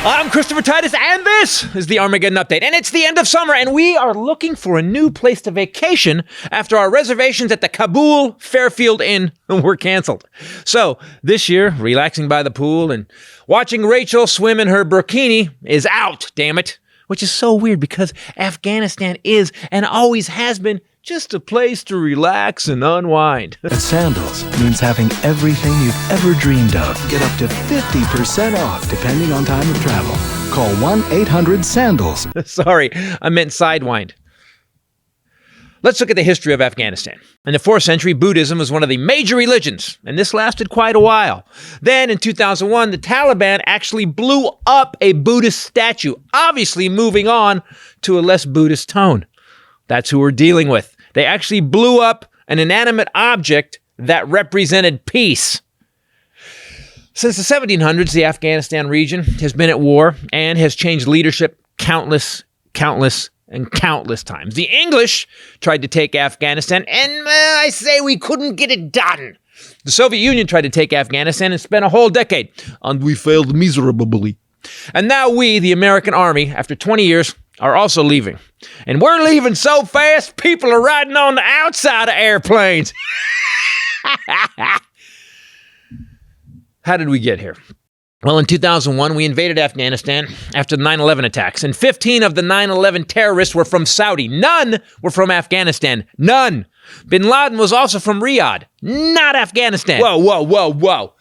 I'm Christopher Titus, and this is the Armageddon Update. And it's the end of summer, and we are looking for a new place to vacation after our reservations at the Kabul Fairfield Inn were canceled. So, this year, relaxing by the pool and watching Rachel swim in her burkini is out, damn it. Which is so weird because Afghanistan is, and always has been, just a place to relax and unwind. At Sandals means having everything you've ever dreamed of. Get up to 50% off depending on time of travel. Call 1-800-SANDALS. Sorry, I meant sidewind. Let's look at the history of Afghanistan. In the 4th century, Buddhism was one of the major religions, and this lasted quite a while. Then, in 2001, the Taliban actually blew up a Buddhist statue, obviously moving on to a less Buddhist tone. That's who we're dealing with. They actually blew up an inanimate object that represented peace. Since the 1700s, the Afghanistan region has been at war and has changed leadership countless times. The English tried to take Afghanistan, and I say we couldn't get it done. The Soviet Union tried to take Afghanistan and spent a whole decade, and we failed miserably. And now we, the American Army, after 20 years, are also leaving. And we're leaving so fast, people are riding on the outside of airplanes. How did we get here? Well, in 2001, we invaded Afghanistan after the 9/11 attacks, and 15 of the 9/11 terrorists were from Saudi. None were from Afghanistan. None. Bin Laden was also from Riyadh, not Afghanistan. Whoa.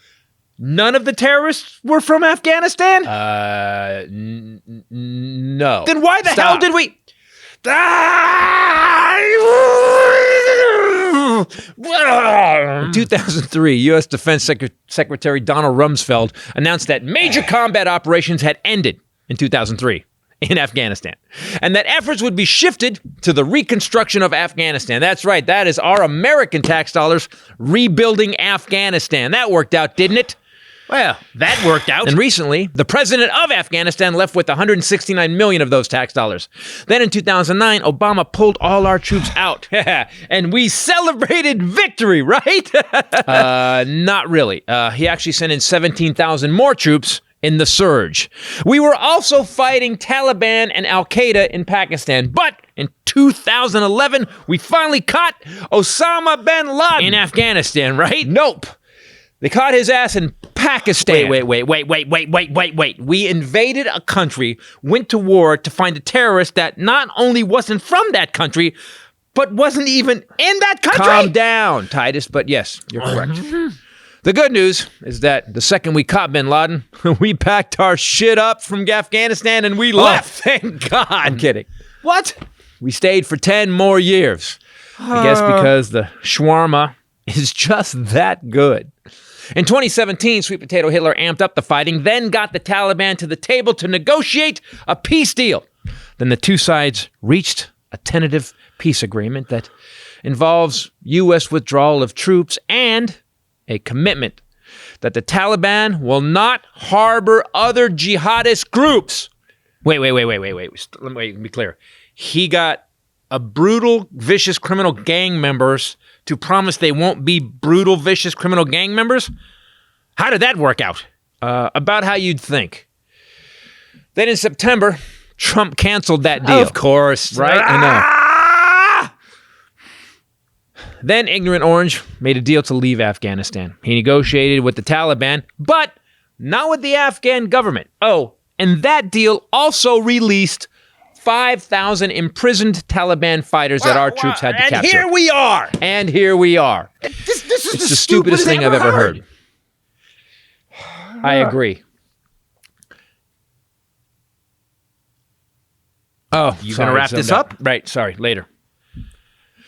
None of the terrorists were from Afghanistan? No. Then why the hell did we... In 2003, U.S. Defense Secretary Donald Rumsfeld announced that major combat operations had ended in 2003 in Afghanistan, and that efforts would be shifted to the reconstruction of Afghanistan. That's right, that is our American tax dollars rebuilding Afghanistan. That worked out, didn't it? Well, that worked out. And recently, the president of Afghanistan left with $169 million of those tax dollars. Then in 2009, Obama pulled all our troops out. And we celebrated victory, right? Not really. He actually sent in 17,000 more troops in the surge. We were also fighting Taliban and Al-Qaeda in Pakistan. But in 2011, we finally caught Osama bin Laden in Afghanistan, right? Nope. They caught his ass in Pakistan. Wait. We invaded a country, went to war to find a terrorist that not only wasn't from that country, but wasn't even in that country. Calm down, Titus, but yes, you're correct. The good news is that the second we caught bin Laden, we packed our shit up from Afghanistan and we left. Thank God. I'm kidding. What? We stayed for 10 more years. I guess because the shawarma is just that good. In 2017, Sweet Potato Hitler amped up the fighting, then got the Taliban to the table to negotiate a peace deal. Then the two sides reached a tentative peace agreement that involves U.S. withdrawal of troops and a commitment that the Taliban will not harbor other jihadist groups. Wait. Let me be clear. He got a brutal, vicious criminal gang members to promise they won't be brutal, vicious criminal gang members? How did that work out? About how you'd think. Then in September, Trump canceled that deal. Of course, right? I know. Then Ignorant Orange made a deal to leave Afghanistan. He negotiated with the Taliban, but not with the Afghan government. Oh, and that deal also released 5,000 imprisoned Taliban fighters that our troops had to capture. And here we are. This is the stupidest thing I've ever heard. I agree. Oh, you going to wrap this up? Right, sorry, later.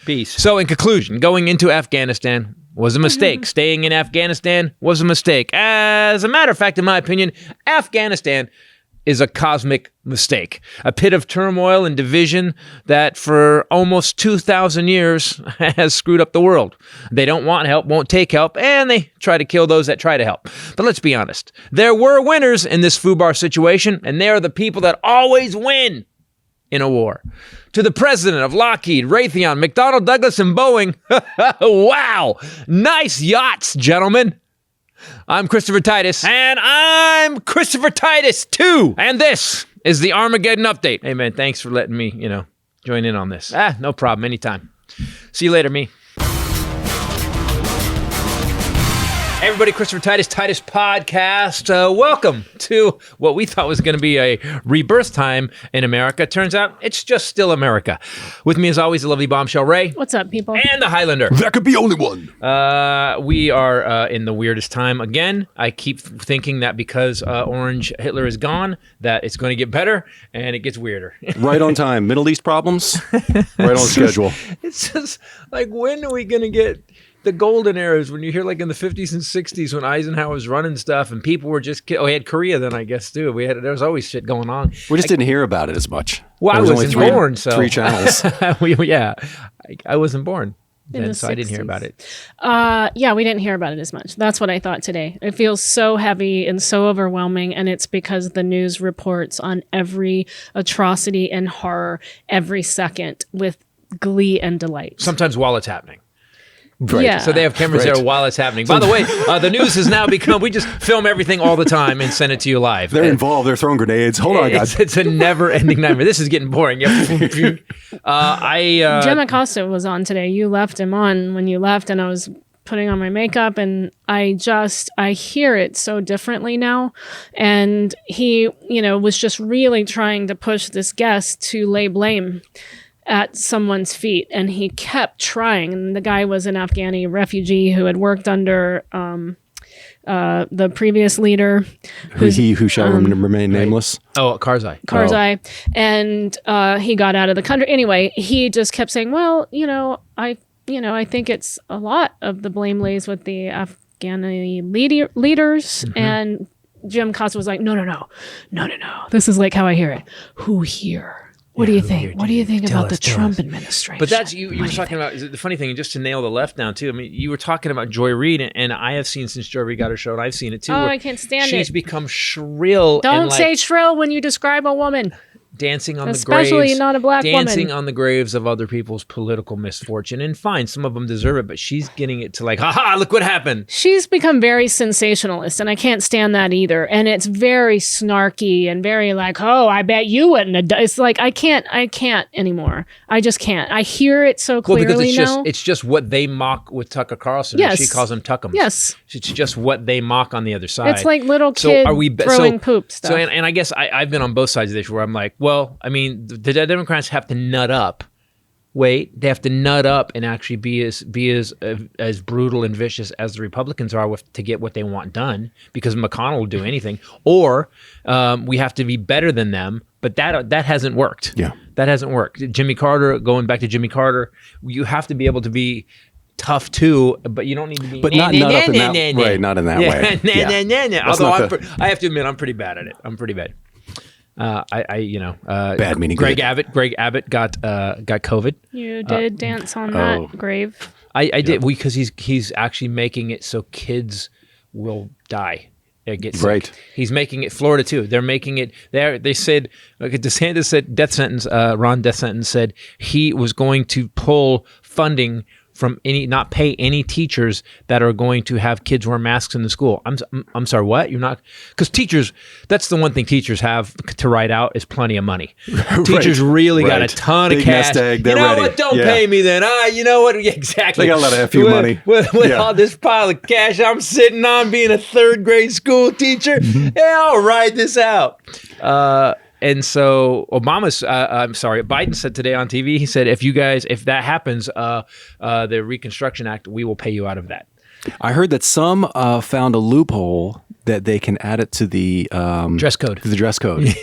Peace. So in conclusion, going into Afghanistan was a mistake. Staying in Afghanistan was a mistake. As a matter of fact, in my opinion, Afghanistan is a cosmic mistake. A pit of turmoil and division that for almost 2,000 years has screwed up the world. They don't want help, won't take help, and they try to kill those that try to help. But let's be honest. There were winners in this FUBAR situation, and they are the people that always win in a war. To the president of Lockheed, Raytheon, McDonnell Douglas, and Boeing, wow, nice yachts, gentlemen. I'm Christopher Titus. And I'm Christopher Titus, too. And this is the Armageddon Update. Hey, man, thanks for letting me, join in on this. No problem. Anytime. See you later, me. Hey everybody, Christopher Titus Podcast. Welcome to what we thought was going to be a rebirth time in America. Turns out it's just still America. With me, as always, the lovely Bombshell Ray. What's up, people? And the Hylinder. That could be only one. We are in the weirdest time again. I keep thinking that because Orange Hitler is gone, that it's going to get better, and it gets weirder. Right on time. Middle East problems, right on schedule. It's just like, when are we going to get the golden eras, when you hear like in the 50s and 60s when Eisenhower was running stuff and people were just we had Korea then, I guess, too. There was always shit going on. We just didn't hear about it as much. Well, I wasn't born, so 3 channels. I wasn't born then, so 60s. I didn't hear about it. Yeah, we didn't hear about it as much. That's what I thought today. It feels so heavy and so overwhelming, and it's because the news reports on every atrocity and horror every second with glee and delight. Sometimes while it's happening. Right. Yeah. So they have cameras there while it's happening. By the way, the news has now become, we just film everything all the time and send it to you live. They're involved. They're throwing grenades. Hold on, guys. It's a never-ending nightmare. This is getting boring. Jim Acosta was on today. You left him on when you left, and I was putting on my makeup, and I hear it so differently now. And he, was just really trying to push this guest to lay blame at someone's feet, and he kept trying. And the guy was an Afghani refugee who had worked under the previous leader, who shall remain nameless. Oh, Karzai. And he got out of the country. Anyway, he just kept saying, "Well, I think it's a lot of the blame lays with the Afghani leaders." Mm-hmm. And Jim Costa was like, "No. This is like how I hear it. Who here? What do you think? What do you think about the Trump administration?" But that's you were talking about. The funny thing, just to nail the left down too. I mean, you were talking about Joy Reid, and I have seen since Joy Reid got her show, and I've seen it too. Oh, I can't stand it. She's become shrill. Don't say shrill when you describe a woman. Dancing on the graves, especially not a black woman. Dancing on the graves of other people's political misfortune. And fine, some of them deserve it, but she's getting it to like, haha, look what happened. She's become very sensationalist, and I can't stand that either. And it's very snarky and very like, oh, I bet you wouldn't have done. It's like, I can't anymore. I just can't. I hear it so clearly because it's just what they mock with Tucker Carlson. Yes. She calls them Tuckums. Yes. It's just what they mock on the other side. It's like little kids throwing poop stuff. So, and I guess I've been on both sides of this where I'm like, well, I mean, the Democrats have to nut up. They have to nut up and actually be as brutal and vicious as the Republicans are to get what they want done, because McConnell will do anything. Or we have to be better than them, but that hasn't worked. Yeah, that hasn't worked. Jimmy Carter, going back to Jimmy Carter, you have to be able to be tough too, but you don't need to be. But not up in that way. Right, not in that way. Although I have to admit, I'm pretty bad at it. I'm pretty bad. Bad meaning Greg good. Abbott. Greg Abbott got COVID. You did dance on that grave. I did, because he's actually making it so kids will die. Get sick. Right. He's making it. Florida too. They're making it. They said, DeSantis said death sentence. Ron death sentence said he was going to pull funding from not pay any teachers that are going to have kids wear masks in the school. I'm sorry, what? You're not? Because teachers, that's the one thing teachers have to write out is plenty of money. Teachers really got a ton of cash. Nest egg, you know ready. what? Don't pay me then. You know what? Yeah, exactly. They got a lot of FU money. With all this pile of cash I'm sitting on being a third grade school teacher, I'll ride this out. And so Biden said today on TV, he said, if that happens, the Reconstruction Act, we will pay you out of that. I heard that some found a loophole that they can add it to the dress code. To the dress code.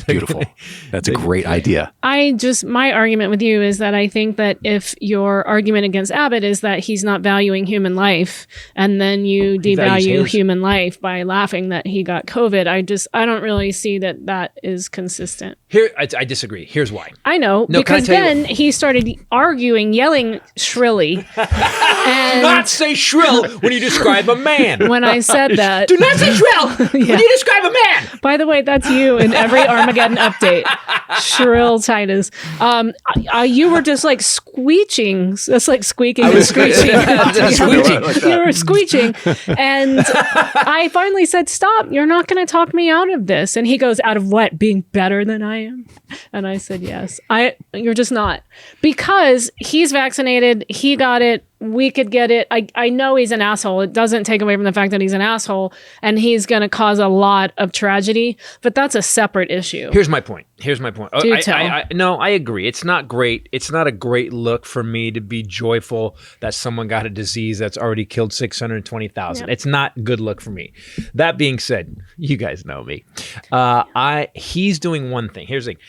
Beautiful. That's a great idea. My argument with you is that I think that if your argument against Abbott is that he's not valuing human life, and then you devalue human life by laughing that he got COVID, I don't really see that is consistent. Here, I disagree. Here's why. I know, No, because can I tell then he started arguing, yelling shrilly. And not say shrill when you describe a man. when I said that. Do not say shrill when you describe a man. By the way, that's you in every Armageddon update. Shrill Titus. You were just like squeeching. That's like squeaking and screeching. You were squeeching. And I finally said, stop. You're not going to talk me out of this. And he goes, out of what? Being better than I am? And I said, yes. You're just not. Because he's vaccinated. He got it. We could get it. I know he's an asshole. It doesn't take away from the fact that he's an asshole and he's going to cause a lot of tragedy, but that's a separate issue. Here's my point. Do tell. No, I agree. It's not great. It's not a great look for me to be joyful that someone got a disease that's already killed 620,000. Yep. It's not a good look for me. That being said, you guys know me. He's doing one thing. Here's the thing.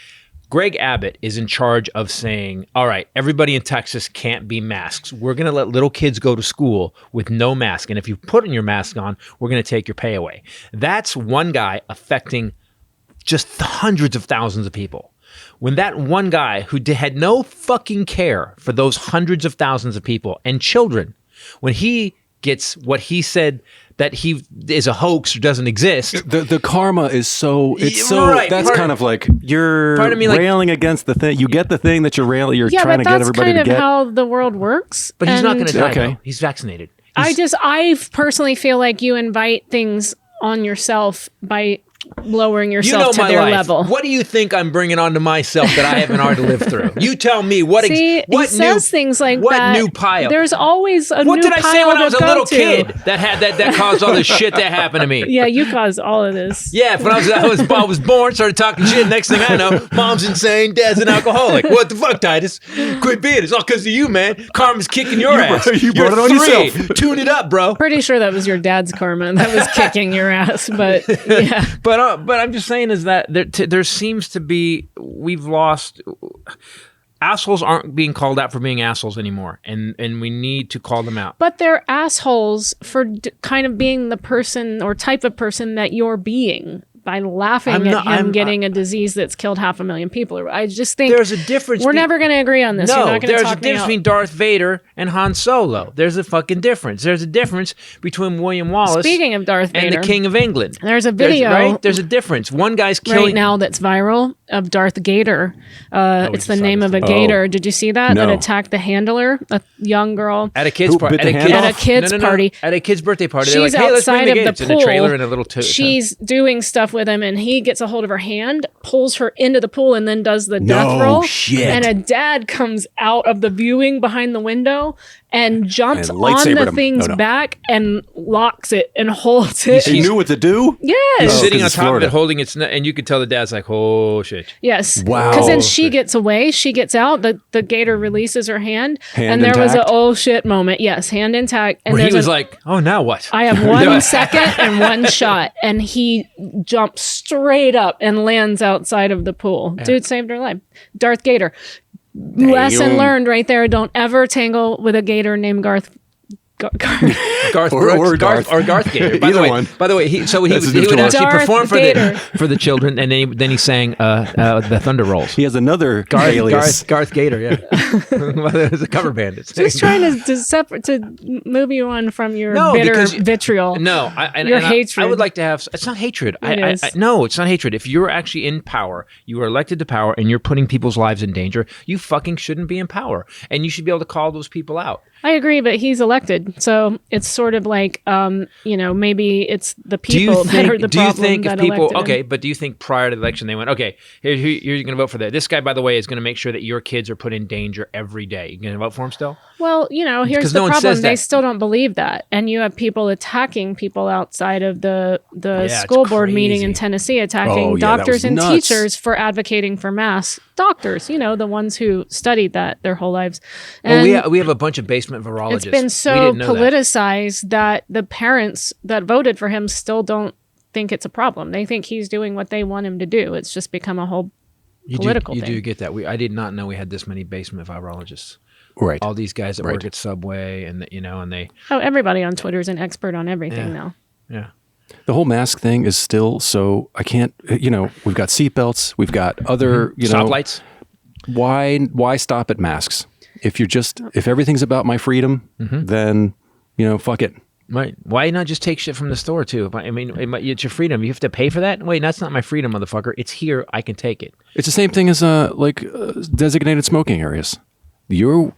Greg Abbott is in charge of saying, all right, everybody in Texas can't be masks. We're going to let little kids go to school with no mask. And if you put your mask on, we're going to take your pay away. That's one guy affecting just hundreds of thousands of people. When that one guy who had no fucking care for those hundreds of thousands of people and children, when he gets what he said that he is a hoax or doesn't exist. The karma is so right, that's kind of like you're railing against the thing. You get the thing that you're trying to get everybody to get. Yeah, but that's kind of how the world works. But he's not going to die. Okay. He's vaccinated. I personally feel like you invite things on yourself by lowering yourself to their level. What do you think I'm bringing onto myself that I haven't already lived through? You tell me what he says things like that. What new pile? There's always a new pile. What did I say when I was a little kid that had that caused all this shit that happened to me? Yeah, you caused all of this. Yeah, when I was born, started talking shit. Next thing I know, mom's insane, dad's an alcoholic. What the fuck, Titus? Quit being. It's all because of you, man. Karma's kicking your ass. You brought it on yourself. Tune it up, bro. Pretty sure that was your dad's karma that was kicking your ass, but yeah. But I'm just saying is that there seems to be, we've lost, assholes aren't being called out for being assholes anymore, and we need to call them out. But they're assholes for kind of being the person or type of person that you're being. By laughing at him getting a disease that's killed 500,000 people. I just think there's a difference. We're never going to agree on this. No, You're not there's a difference between Darth Vader and Han Solo. There's a fucking difference. There's a difference between William Wallace. Speaking of Darth Vader, and the King of England. There's a video. There's a difference. One guy's killing right now that's viral of Darth Gator. It's the name of a gator. Did you see that? No. That attacked the handler, a young girl at a kid's party. At a kid's party. At a kid's birthday party. She's like, hey, outside of the pool. It's in a trailer and a little. She's doing stuff with him, and he gets a hold of her hand, pulls her into the pool, and then does the death roll. Shit. And a dad comes out of the viewing behind the window and jumps on the thing's back and locks it and holds it. He knew what to do? Yes. He's sitting on top of it, holding its and you could tell the dad's like, oh shit. Yes. Wow. Because then she gets away, she gets out, the gator releases her hand and there intact? was a oh shit moment. Yes, hand intact. And where he was like, oh, now what? I have 1 second and one shot. And he jumps straight up and lands outside of the pool. Yeah. Dude saved her life. Darth Gator. Damn. Lesson learned right there. Don't ever tangle with a gator named Garth Garth Brooks or Garth Gator. By the way, he would actually perform for the children, and then he sang the Thunder Rolls. He has another alias. Garth Gator. Yeah, it was a cover band. Just trying to move you on from your vitriol. No, your hatred. I would like to have. It's not hatred. No, it's not hatred. If you're actually in power, you are elected to power, and you're putting people's lives in danger, you fucking shouldn't be in power, and you should be able to call those people out. I agree, but he's elected, so it's sort of like, maybe it's the people that are the problem. Do you think if people, okay, but do you think prior to the election they went, okay, here you're going to vote for that. This guy, by the way, is going to make sure that your kids are put in danger every day. You going to vote for him still? Well, here's the problem. They still don't believe that. And you have people attacking people outside of the school board meeting in Tennessee, attacking doctors and teachers for advocating for masks. Doctors, the ones who studied that their whole lives. And we have a bunch of basement virologists. It's been so politicized that the parents that voted for him still don't think it's a problem. They think he's doing what they want him to do. It's just become a whole political thing. You do get that. I did not know we had this many basement virologists. Right. All these guys that work at Subway and they. Oh, everybody on Twitter is an expert on everything now. Yeah. The whole mask thing is still so, I can't, we've got seatbelts, we've got other, stoplights. Why stop at masks? If everything's about my freedom, then, fuck it. Right. Why not just take shit from the store too? I mean, it's your freedom. You have to pay for that? Wait, that's not my freedom, motherfucker. It's here. I can take it. It's the same thing as designated smoking areas. You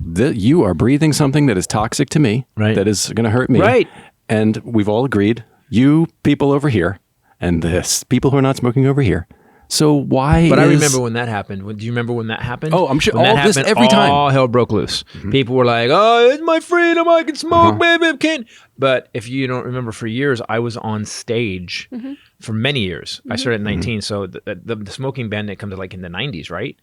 are breathing something that is toxic to me, right, that is going to hurt me. Right. And we've all agreed, you people over here and this people who are not smoking over here. So why? But I remember when that happened. Do you remember when that happened? Oh, I'm sure. When all this every time. All hell broke loose. People were like, "Oh, it's my freedom. I can smoke, baby. I can't." But if you don't remember, for years I was on stage for many years. I started at 19, so the smoking ban didn't come to like in the 90s, right?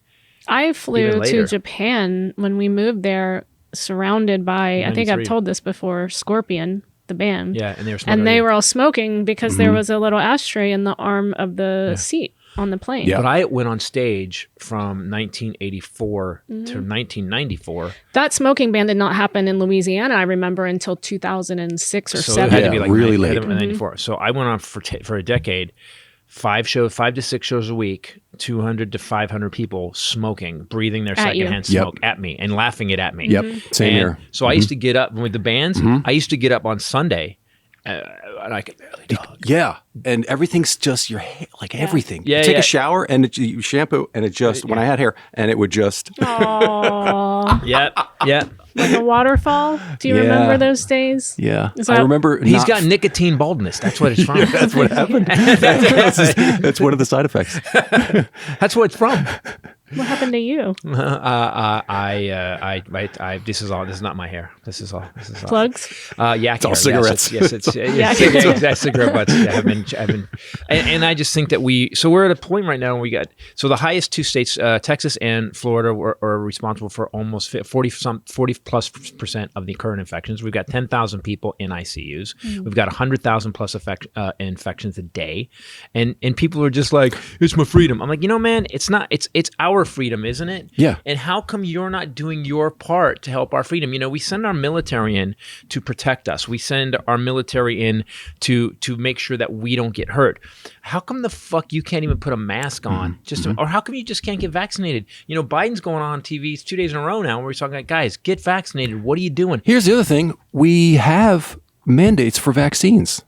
I flew to Japan when we moved there, surrounded by, I think I've told this before, Scorpion, the band. Yeah, and they were smoking. And they were all smoking because there was a little ashtray in the arm of the seat on the plane. Yeah. But I went on stage from 1984 to 1994. That smoking ban did not happen in Louisiana, I remember, until 2006 or 7. It had to be like really late. 94. So I went on for a decade. 5 to 6 shows a week, 200 to 500 people smoking, breathing their secondhand smoke at me and laughing it at me. Yep, same here. So I used to get up with the bands. I used to get up on Sunday, and I could barely talk. Yeah, and everything's just your hair, like everything. Yeah, you take a shower and you shampoo, and it just when I had hair, and it would just. Aww. Yep. Like a waterfall? Do you remember those days? Yeah. I remember. He's got nicotine baldness. That's what it's from. That's what happened. That's one of the side effects. That's what it's from. What happened to you? This is not my hair. This is all. Plugs? Yeah. It's all cigarettes. Yes, it's cigarette butts. Yeah, I've been, and I just think that we're at a point right now where the highest 2 states, Texas and Florida, are responsible for almost 40+% of the current infections. We've got 10,000 people in ICUs. We've got 100,000 plus infections a day, and people are just like, it's my freedom. I'm like, man, it's not. It's our freedom, isn't it? Yeah. And how come you're not doing your part to help our freedom? We send our military in to protect us. We send our military in to make sure that we don't get hurt. How come the fuck you can't even put a mask on? Or how come you just can't get vaccinated? Biden's going on TV 2 days in a row now where he's talking like, guys, get vaccinated. What are you doing? Here's the other thing. We have mandates for vaccines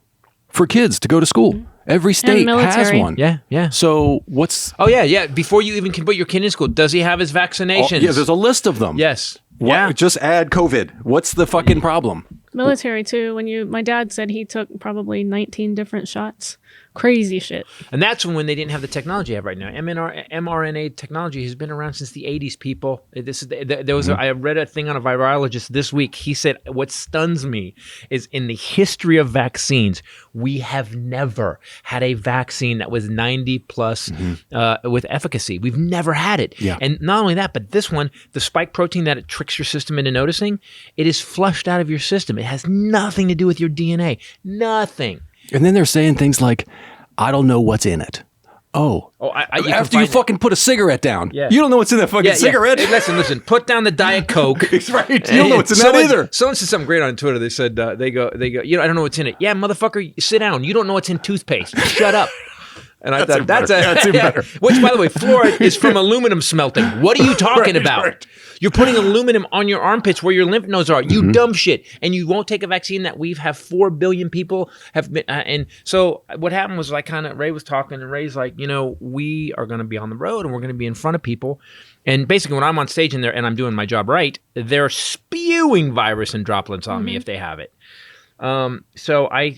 for kids to go to school. Every state has one. Yeah. So what's... Oh, yeah. Before you even can put your kid in school, does he have his vaccinations? Yeah, there's a list of them. Yes. Yeah. Just add COVID. What's the fucking problem? Military, too. My dad said he took probably 19 different shots. Crazy shit. And that's when they didn't have the technology I have right now. mRNA technology has been around since the 80s, people. I read a thing on a virologist this week. He said, what stuns me is in the history of vaccines, we have never had a vaccine that was 90 plus with efficacy. We've never had it. Yeah. And not only that, but this one, the spike protein that it tricks your system into noticing, it is flushed out of your system. It has nothing to do with your DNA. Nothing. And then they're saying things like, I don't know what's in it. After you fucking put a cigarette down. Yeah. You don't know what's in that fucking cigarette. Hey, listen, put down the Diet Coke. That's right. You don't know what's in that either. Someone said something great on Twitter. They said, they go, I don't know what's in it. Yeah, motherfucker, sit down. You don't know what's in toothpaste. Shut up. And I thought, that's better. Which, by the way, fluoride is from aluminum smelting. What are you talking about? Right. You're putting aluminum on your armpits where your lymph nodes are. You dumb shit. And you won't take a vaccine that we have 4 billion people have been. And so what happened was Ray was talking, and Ray's like, we are going to be on the road and we're going to be in front of people. And basically when I'm on stage in there and I'm doing my job right, they're spewing virus and droplets on me if they have it. So I,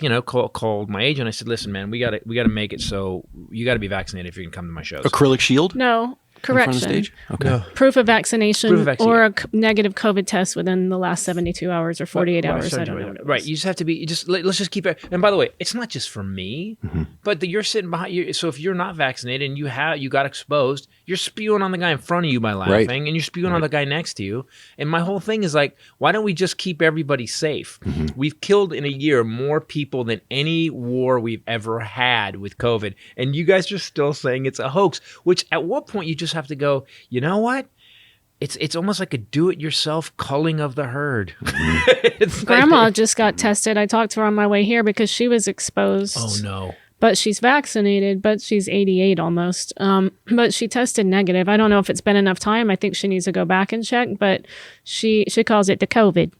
called my agent. I said, listen, man, we got to make it so you got to be vaccinated if you can come to my shows. Acrylic shield? No. Correction. In front of the stage? Okay. No. Proof of vaccination or a negative COVID test within the last 72 hours or 48 hours. I don't know what it was. Right. You just have to be, let's just keep it. And by the way, it's not just for me, but you're sitting behind you. So if you're not vaccinated and you got exposed, you're spewing on the guy in front of you by laughing, and you're spewing on the guy next to you. And my whole thing is like, why don't we just keep everybody safe? We've killed in a year more people than any war we've ever had with COVID. And you guys are still saying it's a hoax, which at what point you just have to go, you know what? It's almost like a do-it-yourself culling of the herd. Grandma just got tested. I talked to her on my way here because she was exposed. Oh, no. But she's vaccinated, but she's 88 almost. But she tested negative. I don't know if it's been enough time. I think she needs to go back and check, but she calls it the COVID.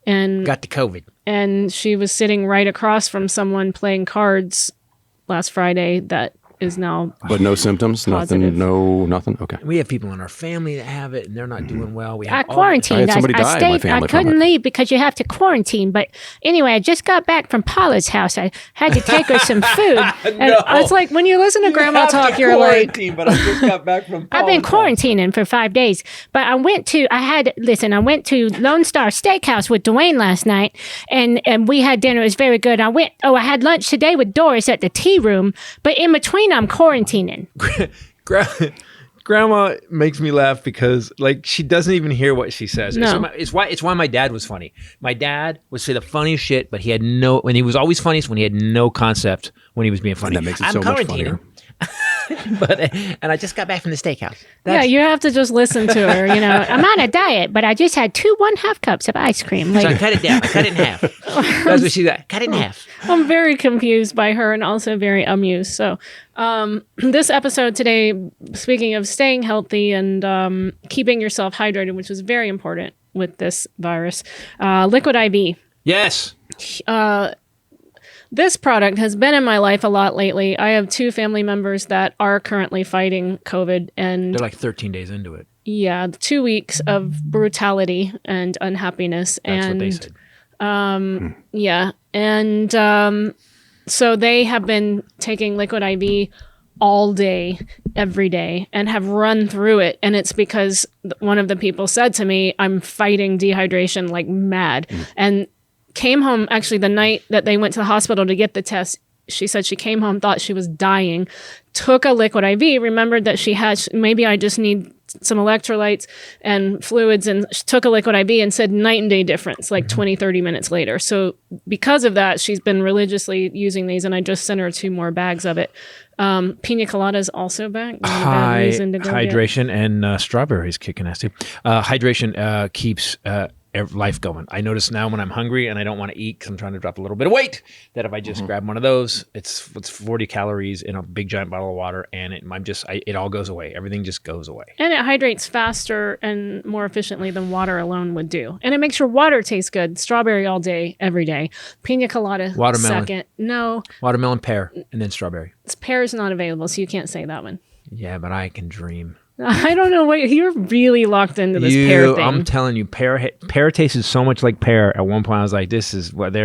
And got the COVID. And she was sitting right across from someone playing cards last Friday that is now but no symptoms, positive. nothing. Okay. We have people in our family that have it, and they're not doing well. We have I quarantined. I couldn't leave because you have to quarantine. But anyway, I just got back from Paula's house. I had to take her some food. And it's like when you listen to Grandma talk, you're like, but I just got back from I've been quarantining for 5 days. But I went to Lone Star Steakhouse with Dwayne last night, and we had dinner. It was very good. I had lunch today with Doris at the tea room, but in between I'm quarantining. Grandma makes me laugh because she doesn't even hear what she says. No. It's why my dad was funny. My dad would say the funniest shit, but when he was always funniest when he had no concept when he was being funny. And that makes it so much funnier. And I just got back from the steakhouse. You have to just listen to her. I'm on a diet, but I just had 2 1/2 cups of ice cream. So I cut it down. I cut it in half. That's what she said. Cut it in half. I'm very confused by her and also very amused. So this episode today, speaking of staying healthy and keeping yourself hydrated, which is very important with this virus, Liquid IV. Yes. This product has been in my life a lot lately. I have 2 family members that are currently fighting COVID, and they're 13 days into it. Yeah, 2 weeks of brutality and unhappiness. That's what they said. Yeah, and so they have been taking Liquid IV all day, every day, and have run through it. And it's because one of the people said to me, "I'm fighting dehydration like mad," and came home actually the night that they went to the hospital to get the test. She said she came home, thought she was dying, took a Liquid IV, remembered that she had, maybe I just need some electrolytes and fluids, and took a Liquid IV and said night and day difference, 20, 30 minutes later. So because of that, she's been religiously using these, and I just sent her 2 more bags of it. Pina colada is also back. High hydration and strawberries kicking ass too. Hydration keeps life going. I notice now when I'm hungry and I don't want to eat because I'm trying to drop a little bit of weight, that if I just grab one of those, it's 40 calories in a big giant bottle of water, and it all goes away. Everything just goes away. And it hydrates faster and more efficiently than water alone would do. And it makes your water taste good. Strawberry all day, every day. Pina colada watermelon. Second. No. Watermelon, pear, and then strawberry. Pear is not available, so you can't say that one. Yeah, but I can dream. I don't know what you're really locked into this pear thing. I'm telling you, pear tasted so much like pear. At one point, I was like, "This is what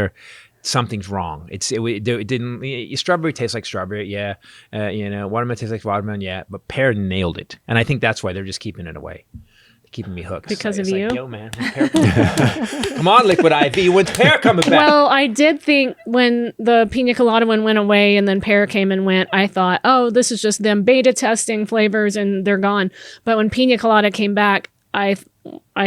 something's wrong." It didn't. Strawberry tastes like strawberry, yeah. Watermelon tastes like watermelon, yeah. But pear nailed it, and I think that's why they're just keeping it away, keeping me hooked. Because of you? Yo, man, come on, Liquid IV. When's pear coming back? Well, I did think when the Pina colada one went away and then pear came and went, I thought, oh, this is just them beta testing flavors and they're gone. But when Pina colada came back, I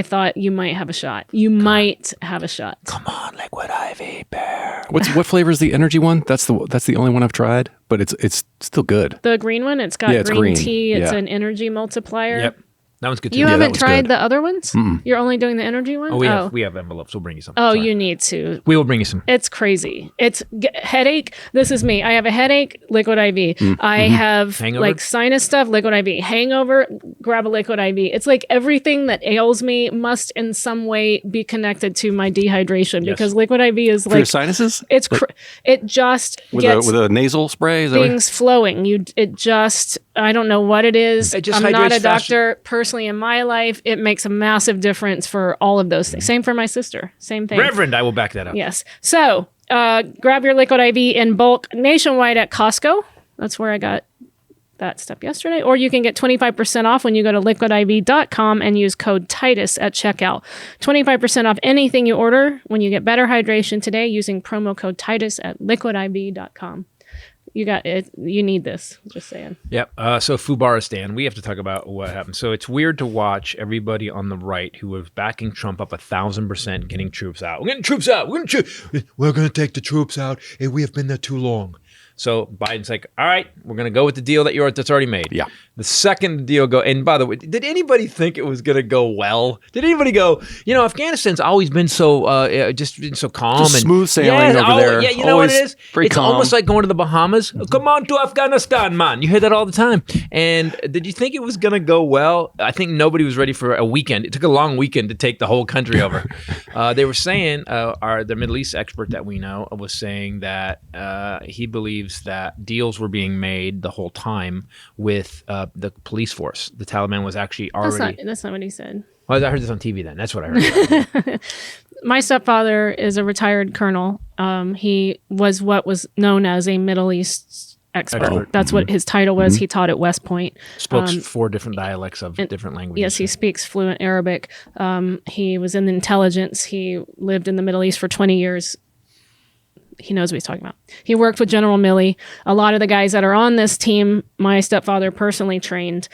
thought you might have a shot. Might have a shot. Come on, Liquid IV, pear. What flavor is the energy one? That's the only one I've tried, but it's still good. The green one, it's got green tea. It's an energy multiplier. Yep. That one's good too. You haven't tried the other ones? Mm-mm. You're only doing the energy one? Oh, we have envelopes. We'll bring you some. Oh, sorry. You need to. We will bring you some. It's crazy. It's headache. This is me. I have a headache, Liquid IV. I have hangover? Sinus stuff, Liquid IV. Hangover, grab a Liquid IV. It's like everything that ails me must in some way be connected to my dehydration because Liquid IV is for your sinuses? It's it just gets with a nasal spray? Is things flowing. I don't know what it is. I'm not a doctor. Personally, in my life, it makes a massive difference for all of those things. Same for my sister. Same thing. Reverend, I will back that up. Yes. So grab your Liquid IV in bulk nationwide at Costco. That's where I got that stuff yesterday. Or you can get 25% off when you go to liquidiv.com and use code Titus at checkout. 25% off anything you order when you get better hydration today using promo code Titus at liquidiv.com. You got it. You need this. Just saying. Yep. So FUBARistan, we have to talk about what happened. So it's weird to watch everybody on the right who was backing Trump up 1,000% getting troops out. We're getting troops out. We're going to take the troops out. Hey, we have been there too long. So Biden's like, all right, we're going to go with the deal that's already made. Yeah. The second deal and by the way, did anybody think it was going to go well? Did anybody go, Afghanistan's always been so, just been so calm. Just smooth sailing over there. Yeah, you know what it is? It's calm. Almost like going to the Bahamas. Come on to Afghanistan, man. You hear that all the time. And did you think it was going to go well? I think nobody was ready for a weekend. It took a long weekend to take the whole country over. They were saying, the Middle East expert that we know was saying that he believes that deals were being made the whole time with the police force. The Taliban was actually already... That's not what he said. Well, I heard this on TV then. That's what I heard. My stepfather is a retired colonel. He was what was known as a Middle East expert. That's what his title was. He taught at West Point. Spoke 4 different dialects of different languages. Yes, he speaks fluent Arabic. He was in intelligence. He lived in the Middle East for 20 years. He knows what he's talking about. He worked with General Milley. A lot of the guys that are on this team, my stepfather personally trained.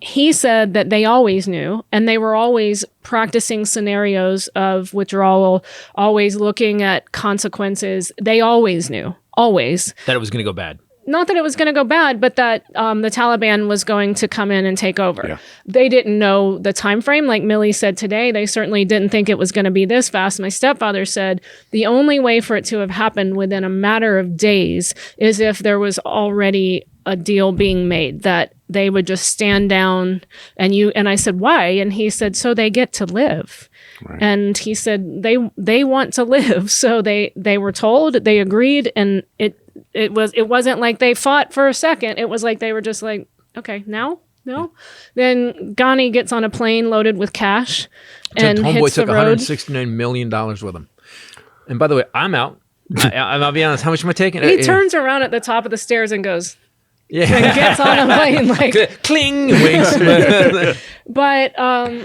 He said that they always knew, and they were always practicing scenarios of withdrawal, always looking at consequences. They always knew, always. That it was going to go bad. Not that it was going to go bad, but that the Taliban was going to come in and take over. Yeah. They didn't know the time frame. Like Milley said today, they certainly didn't think it was going to be this fast. My stepfather said the only way for it to have happened within a matter of days is if there was already a deal being made, that they would just stand down and I said, why? And he said, so they get to live. Right. And he said, they want to live. So they were told, they agreed, and it wasn't like they fought for a second. It was like they were just like, okay, now? No? Then Ghani gets on a plane loaded with cash and hits the road. $169 million with him. And by the way, I'm out. I'll be honest. How much am I taking? He turns around at the top of the stairs and goes, and gets on a plane like cling wings. But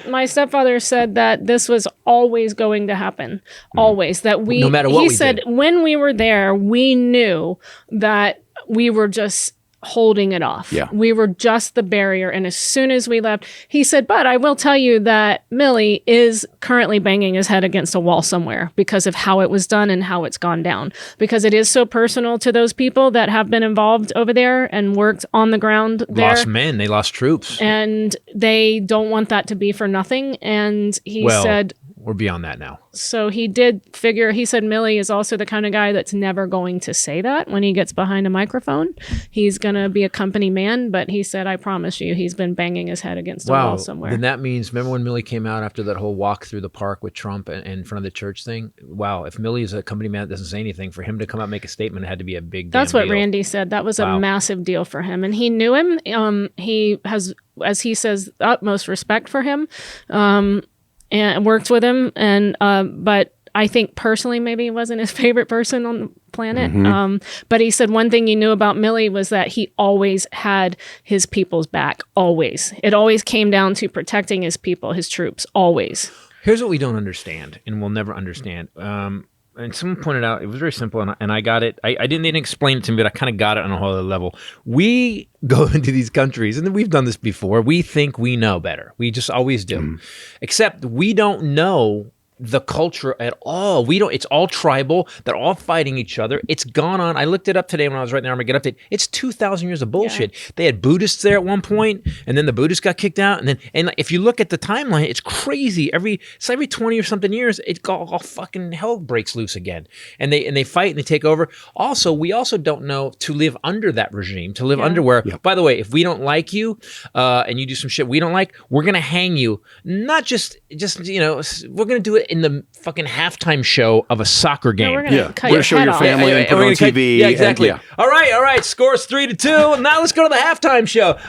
my stepfather said that this was always going to happen. Always. That no matter what he said, when we were there, we knew that we were just holding it off. Yeah. We were just the barrier. And as soon as we left, he said, but I will tell you that Milley is currently banging his head against a wall somewhere because of how it was done and how it's gone down. Because it is so personal to those people that have been involved over there and worked on the ground there. Lost men. They lost troops. And they don't want that to be for nothing. And he said... We're beyond that now. So he did figure, he said Milley is also the kind of guy that's never going to say that when he gets behind a microphone. He's going to be a company man, but he said, I promise you, he's been banging his head against a wall somewhere. Then that means, remember when Milley came out after that whole walk through the park with Trump and in front of the church thing? Wow, if Milley is a company man that doesn't say anything, for him to come out and make a statement, it had to be a big deal. That's what Randy said. That was a massive deal for him. And he knew him. He has, as he says, utmost respect for him. And worked with him, and but I think personally maybe he wasn't his favorite person on the planet. But he said one thing he knew about Milley was that he always had his people's back, always. It always came down to protecting his people, his troops, always. Here's what we don't understand, and we'll never understand. And someone pointed out, it was very simple, and I got it. I didn't explain it to me, but I kind of got it on a whole other level. We go into these countries, and we've done this before. We think we know better. We just always do. Except we don't know the culture at all. It's all tribal. They're all fighting each other. It's gone on. I looked it up today when I was writing the Armageddon update. It's 2,000 years of bullshit. Yeah. They had Buddhists there at one point, and then the Buddhists got kicked out. And if you look at the timeline, it's crazy. Every 20 or something years, it all fucking hell breaks loose again. And they fight and they take over. Also, we also don't know to live under that regime, to live under where, by the way, if we don't like you and you do some shit we don't like, we're going to hang you. Not just we're going to do it in the fucking halftime show of a soccer game. We're going to show your family and put it on TV. Yeah, exactly. All right. Scores 3-2. Now let's go to the halftime show.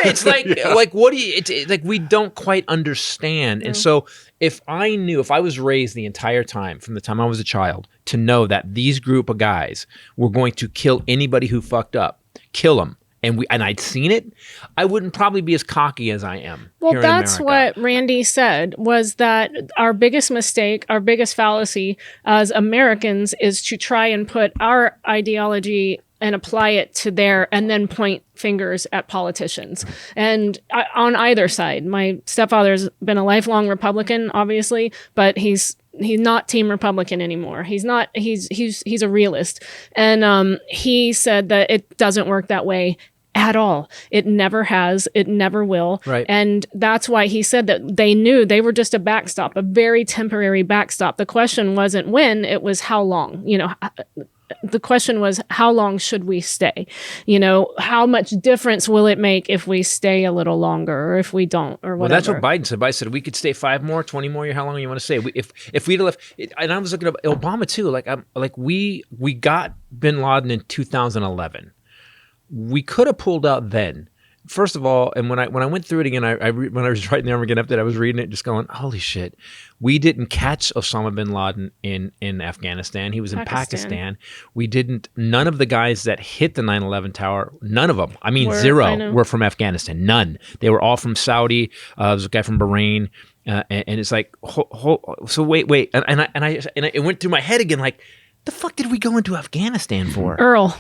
It's like what do you? It's like we don't quite understand. And so if I was raised the entire time from the time I was a child to know that these group of guys were going to kill anybody who fucked up, kill them. And I'd seen it, I wouldn't probably be as cocky as I am. Well, here that's in America. what Randy said, was that our biggest mistake, our biggest fallacy as Americans is to try and put our ideology and apply it to and then point fingers at politicians. And on either side, my stepfather's been a lifelong Republican, obviously, but he's He's not Team Republican anymore. He's not. He's a realist, and he said that it doesn't work that way at all. It never has. It never will. Right. And that's why he said that they knew they were just a backstop, a very temporary backstop. The question wasn't when, it was how long. The question was, how long should we stay? How much difference will it make if we stay a little longer or if we don't or whatever? Well, that's what Biden said. Biden said we could stay 5 more, 20 more years. How long do you want to stay? If we'd left, and I was looking at Obama too. We got bin Laden in 2011. We could have pulled out then. First of all, and when I went through it again, when I was writing the Armageddon update, I was reading it, just going, "Holy shit! We didn't catch Osama bin Laden in Afghanistan. He was in Pakistan. We didn't. None of the guys that hit the 9/11 tower, none of them. I mean, zero were from Afghanistan. None. They were all from Saudi. There was a guy from Bahrain, and it's like, so wait, and it went through my head again, like, the fuck did we go into Afghanistan for? Earl.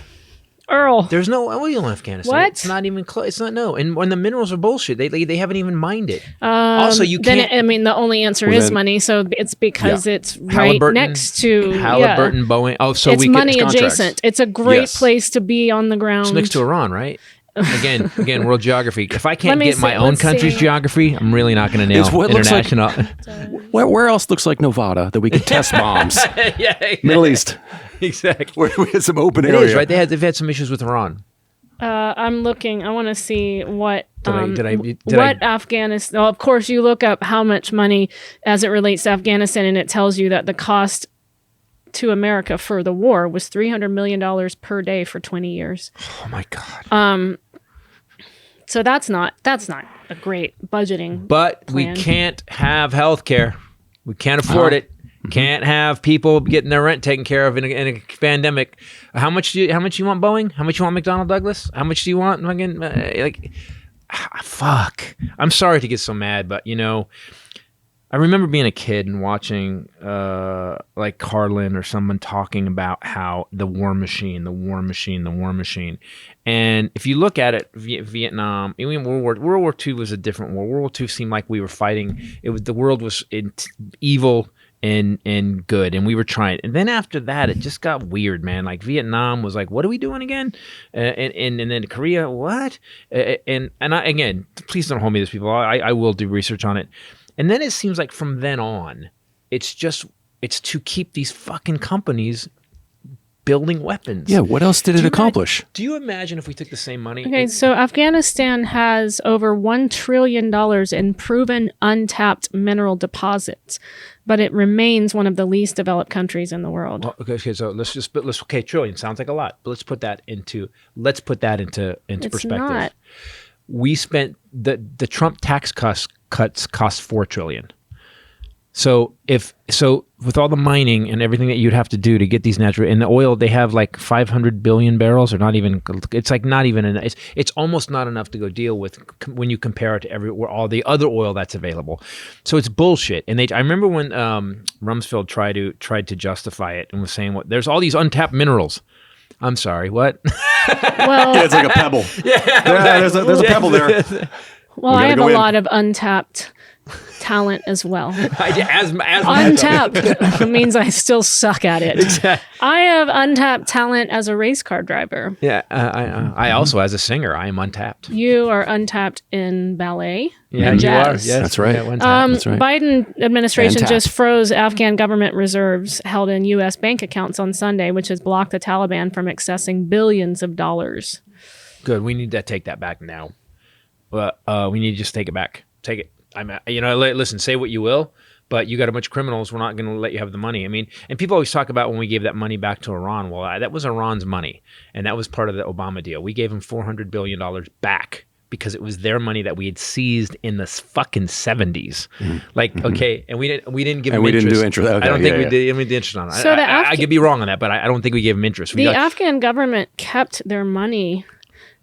There's no oil in Afghanistan. What? It's not even close. It's not, no. And when the minerals are bullshit, they haven't even mined it. Also, you can't. The only answer is money. So it's because it's right next to Halliburton, Boeing. Oh, so it's money adjacent. It's a great place to be on the ground. It's next to Iran, right? Again, world geography. If I can't get my own country's geography, I'm really not going to nail international. Where else looks like Nevada that we can test bombs? Exactly. Middle East. Exactly. Where we had some open area. It is, right? They've had some issues with Iran. I'm looking. I want to see what Afghanistan. Well, of course, you look up how much money as it relates to Afghanistan, and it tells you that the cost to America for the war was $300 million per day for 20 years. Oh my God. So that's not a great budgeting. But plan. We can't have health care. We can't afford it. Can't have people getting their rent taken care of in a pandemic. How much you want Boeing? How much you want McDonnell Douglas? How much do you want fucking fuck? I'm sorry to get so mad, but I remember being a kid and watching like Carlin or someone talking about how the war machine. And if you look at it, Vietnam, I mean, World War II was a different war. World War II seemed like we were fighting. The world was evil and good, and we were trying. And then after that, it just got weird, man. Like Vietnam was like, what are we doing again? And then Korea, what? And I, again, please don't hold me to this, people. I will do research on it. And then it seems like from then on, it's to keep these fucking companies building weapons. Yeah, what else did it accomplish? Do you imagine if we took the same money? Okay, so Afghanistan has over $1 trillion in proven untapped mineral deposits, but it remains one of the least developed countries in the world. Well, okay, so let's trillion sounds like a lot, but let's put that into perspective. Not. We spent the Trump tax cuts cost $4 trillion. So with all the mining and everything that you'd have to do to get these natural, and the oil, they have like 500 billion barrels, or not even. It's like not even. It's almost not enough to go deal with when you compare it to all the other oil that's available. So it's bullshit. And I remember when Rumsfeld tried to justify it and was saying, there's all these untapped minerals. I'm sorry, what? Well, it's like a pebble. There's a pebble there. Well, I have a lot of untapped talent as well. Untapped means I still suck at it. Exactly. I have untapped talent as a race car driver. Yeah, I also, as a singer, I am untapped. You are untapped in ballet. Yeah, and you jazz. are. Yes, that's right. That's right. Biden administration just froze Afghan government reserves held in U.S. bank accounts on Sunday, which has blocked the Taliban from accessing billions of dollars. Good. We need to take that back now. We need to just take it back. Take it. Listen, say what you will, but you got a bunch of criminals. We're not going to let you have the money. I mean, and people always talk about when we gave that money back to Iran. Well, that was Iran's money, and that was part of the Obama deal. We gave them $400 billion back because it was their money that we had seized in the fucking 70s. Okay, and we didn't give them interest. We didn't do interest. Okay, I don't think we did. I mean, the interest on it. So I could be wrong on that, but I don't think we gave them interest. The Afghan government kept their money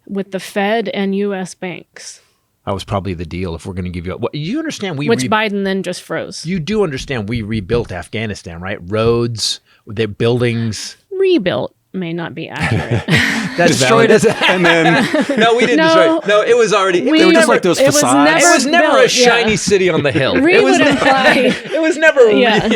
with the Fed and U.S. banks. That was probably the deal. If we're going to give you, you understand, which Biden then just froze. You do understand we rebuilt Afghanistan, right? Roads, the buildings. Rebuilt may not be accurate. That's destroyed it, and then no, we didn't destroy it. No, it was already. They were just like those facades. It was never a shiny city on the hill. It was it was never. Yeah.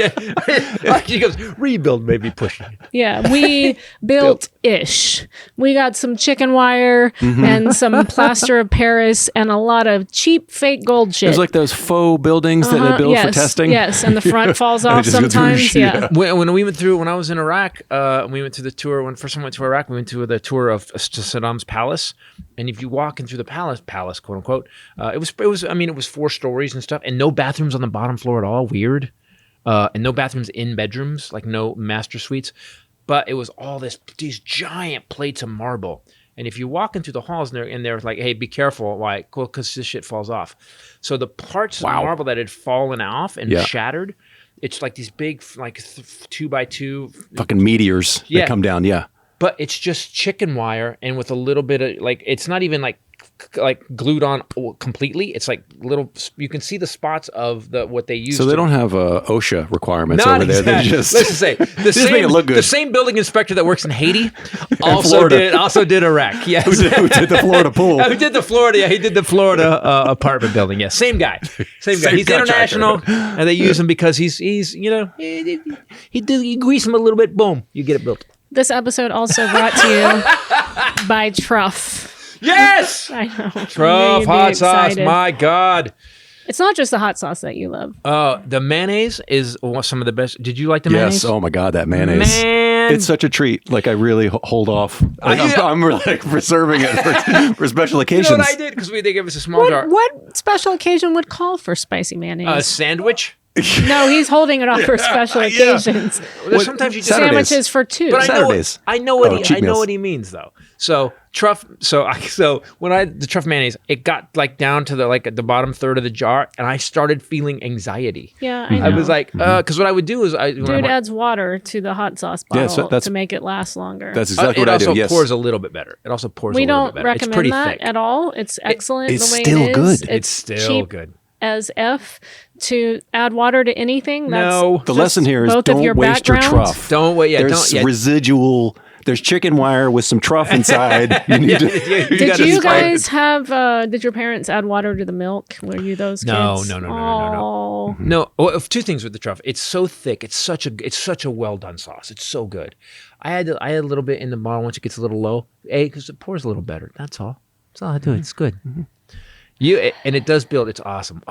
She goes, rebuild, maybe pushing it. Yeah, we built-ish. We got some chicken wire and some plaster of Paris and a lot of cheap fake gold shit. It was like those faux buildings that they build for testing. Yes, and the front falls off sometimes. Yeah. When we went through, when I was in Iraq, we went to the tour. When first time I went to Iraq, we went to the tour of Saddam's palace. And if you walk in through the palace, quote unquote, it was. I mean, it was 4 stories and stuff, and no bathrooms on the bottom floor at all. Weird. And no bathrooms in bedrooms, like no master suites. But it was all these giant plates of marble. And if you walk into the halls and they're like, hey, be careful. Why? Well, because this shit falls off. So the parts of marble that had fallen off and shattered, it's like these big, like 2x2. Fucking meteors that come down, But it's just chicken wire and with a little bit of, like, it's not even like glued on completely. It's like little, you can see the spots of what they use. So they don't have OSHA requirements over there. Exactly. They just let's just say make it look good. The same building inspector that works in Haiti also did Iraq. Yes. Who did the Florida pool? Who did the Florida? Yeah, he did the Florida apartment building. Yeah, same guy. He's international, and they use him because he's he grease him a little bit. Boom, you get it built. This episode also brought to you by Truff. Yes! I know. Truff hot sauce, my God. It's not just the hot sauce that you love. The mayonnaise is some of the best. Did you like the mayonnaise? Yes. Oh my God, that mayonnaise. Man. It's such a treat. Like I really hold off. I'm really like preserving it for special occasions. You know what I did? Because they gave us a small jar. What special occasion would call for spicy mayonnaise? A sandwich? No, he's holding it up for special occasions. Well, sometimes you just sandwiches for 2. But Saturdays. I know what he means though. So Truff. So when the Truff mayonnaise, it got like down to the bottom third of the jar, and I started feeling anxiety. Yeah, I know. I was like, because what I would do is adds water to the hot sauce bottle to make it last longer. That's exactly what I do. It also pours a little bit better. It also pours. We a little bit better. don't recommend that thick. at all. It's excellent. It's the way still it is. good. It's still cheap good. As F to add water to anything. No, the lesson here is don't waste your truff. Don't wait. Yeah, there's residual. There's chicken wire with some truff inside. You need did you guys have? Did your parents add water to the milk? Were you those kids? No. No. Well, 2 things with the truff. It's so thick. It's such a well done sauce. It's so good. I had a little bit in the bottle once it gets a little low. Because it pours a little better. That's all. That's all I do. It's good. And it does build. It's awesome.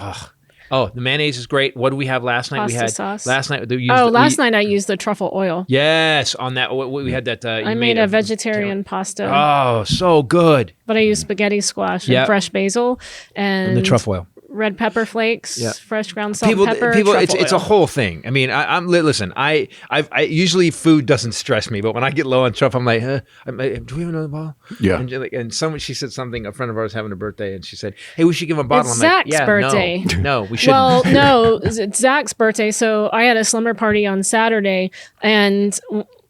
Oh, the mayonnaise is great. What did we have last night? Pasta sauce. Last night. Last night I used the truffle oil. Yes, on that we had that. I made a vegetarian pasta. Oh, so good. But I used spaghetti squash and fresh basil and the truffle oil. Red pepper flakes, fresh ground salt pepper. It's a whole thing. I mean, listen. I usually food doesn't stress me, but when I get low on truff, I'm like, do we have another bottle? Yeah. And she said something. A friend of ours having a birthday, and she said, "Hey, we should give him a bottle." It's Zach's birthday. No, we shouldn't. Well, no, it's Zach's birthday. So I had a slumber party on Saturday, and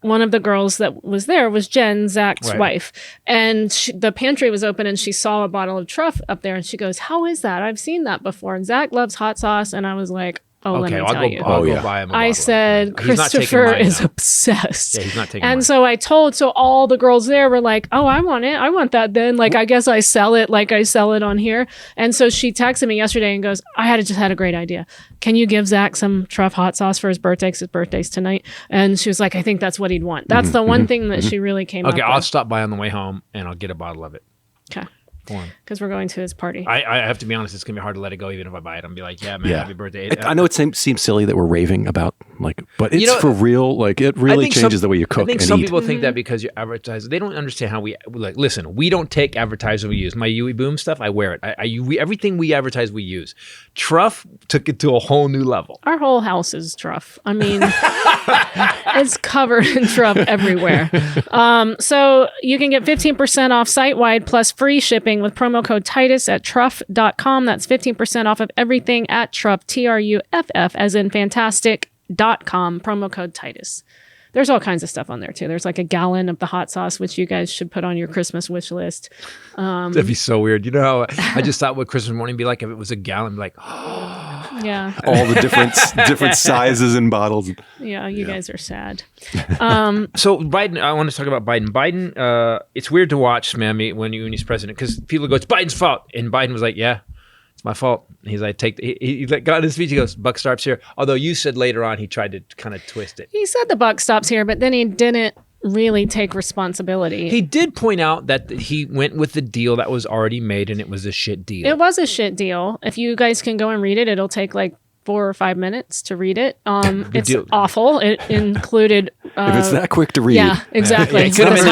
one of the girls that was there was Jen, Zach's wife. And the pantry was open and she saw a bottle of Truff up there and she goes, how is that? I've seen that before. And Zach loves hot sauce. And I was like, let me tell you. I'll go buy him a I said, Christopher is obsessed. Yeah, he's not taking And mine. so all the girls there were like, oh, I want it. I want that then. Like, I guess I sell it like I sell it on here. And so she texted me yesterday and goes, I just had a great idea. Can you give Zach some Truff hot sauce for his birthday? Because his birthday's tonight. And she was like, I think that's what he'd want. That's the one thing that she really came up with. Okay, I'll stop by on the way home and I'll get a bottle of it. Okay. Because we're going to his party. I have to be honest, it's going to be hard to let it go even if I buy it. I'm be like, yeah, man, happy birthday. I know it seems silly that we're raving about, but it's for real. Like, it really changes the way you cook and eat. I think some people think that because you advertise, they don't understand how listen, we don't take advertising we use. My Yui Boom stuff, I wear it. Everything we advertise, we use. Truff took it to a whole new level. Our whole house is Truff. I mean, it's covered in Truff everywhere. So you can get 15% off site-wide plus free shipping with promo code Titus at truff.com. That's 15% off of everything at Truff, TRUFF, as in fantastic.com, promo code Titus. There's all kinds of stuff on there too. There's like a gallon of the hot sauce, which you guys should put on your Christmas wish list. That'd be so weird. You know how I just thought what Christmas morning would be like if it was a gallon, like, Yeah. All the different sizes and bottles. Yeah, you guys are sad. So Biden, I want to talk about Biden. Biden, it's weird to watch, man, when he's president, because people go, it's Biden's fault. And Biden was like, yeah, it's my fault. He's like, he got in his speech, he goes, buck stops here. Although you said later on he tried to kind of twist it. He said the buck stops here, but then he didn't really take responsibility. He did point out that he went with the deal that was already made, and it was a shit deal. It was a shit deal. If you guys can go and read it, it'll take like 4 or 5 minutes to read it. It's awful. It included... if it's that quick to read. Yeah, exactly. It could have been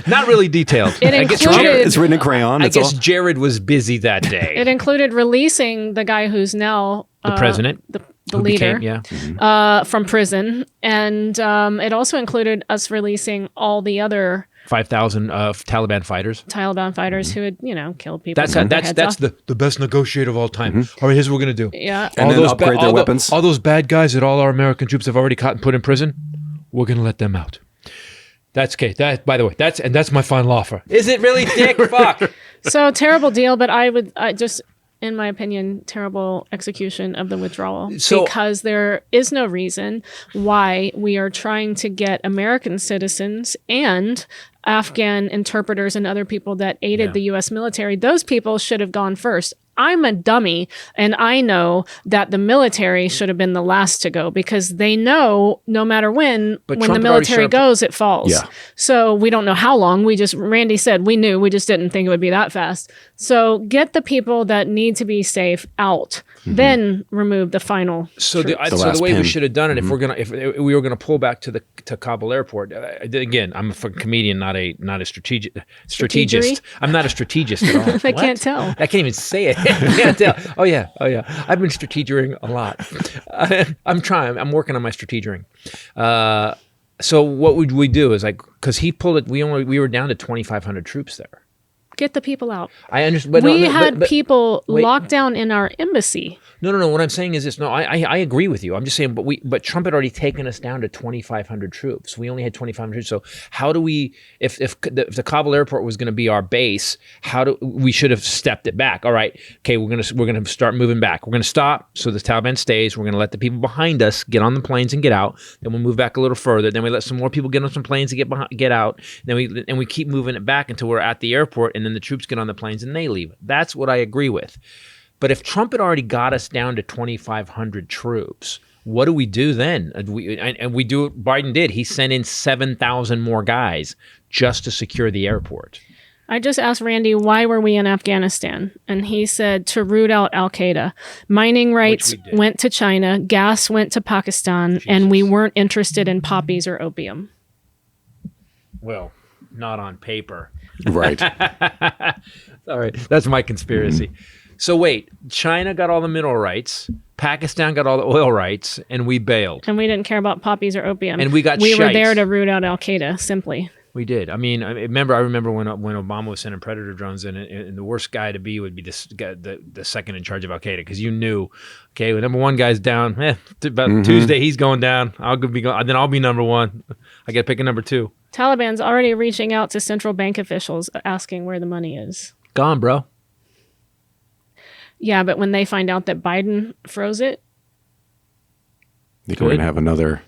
not really detailed. It included... It's written in crayon. I guess Jared was busy that day. It included releasing the guy who's now... the president. The leader. Became, from prison. And it also included us releasing all the other... 5,000 Taliban fighters. Who had, killed people. That's the best negotiator of all time. All right, here's what we're going to do. Yeah. And then upgrade their weapons. All those bad guys that all our American troops have already caught and put in prison, we're going to let them out. That's okay. By the way, that's my final offer. Is it really, Dick? Fuck. So terrible deal, but I just... in my opinion, terrible execution of the withdrawal, because there is no reason why we are trying to get American citizens and Afghan interpreters and other people that aided the U.S. military. Those people should have gone first. I'm a dummy, and I know that the military should have been the last to go, because they know no matter when the military goes, it falls. Yeah. So we don't know how long. Randy said we knew, we just didn't think it would be that fast. So get the people that need to be safe out, then remove the final. So the way we should have done it, if we were gonna pull back to Kabul airport, again, I'm a comedian, not a strategist. I'm not a strategist at all. I can't tell. I can't even say it. I can't tell. Oh yeah. I've been strategering a lot. I'm trying. I'm working on my strategering. So what would we do is because he pulled it. We were down to 2,500 troops there. Get the people out. I understand. But we had people locked down in our embassy. No. What I'm saying is this. No, I agree with you. I'm just saying, but Trump had already taken us down to 2,500 troops. We only had 2,500 troops. So how do we, if the Kabul airport was going to be our base, we should have stepped it back. All right, okay, we're gonna start moving back. We're gonna stop so the Taliban stays. We're gonna let the people behind us get on the planes and get out. Then we'll move back a little further. Then we let some more people get on some planes and get out. Then we keep moving it back until we're at the airport, and then the troops get on the planes and they leave. That's what I agree with. But if Trump had already got us down to 2,500 troops, what do we do then? We do what Biden did. He sent in 7,000 more guys just to secure the airport. I just asked Randy, why were we in Afghanistan? And he said to root out al-Qaeda. Mining rights went to China, gas went to Pakistan, and we weren't interested in poppies or opium. Well, not on paper. Right. All right. That's my conspiracy. So wait, China got all the mineral rights, Pakistan got all the oil rights, and we bailed. And we didn't care about poppies or opium. And we were there to root out al-Qaeda, simply. We did. I mean, I remember when Obama was sending Predator drones in, and the worst guy to be would be this guy, the second in charge of Al-Qaeda, because you knew, okay, when number one guy's down, about Tuesday he's going down. Then I'll be number one. I got to pick a number two. Taliban's already reaching out to central bank officials asking where the money is. Gone, bro. Yeah, but when they find out that Biden froze it, they're going to have another.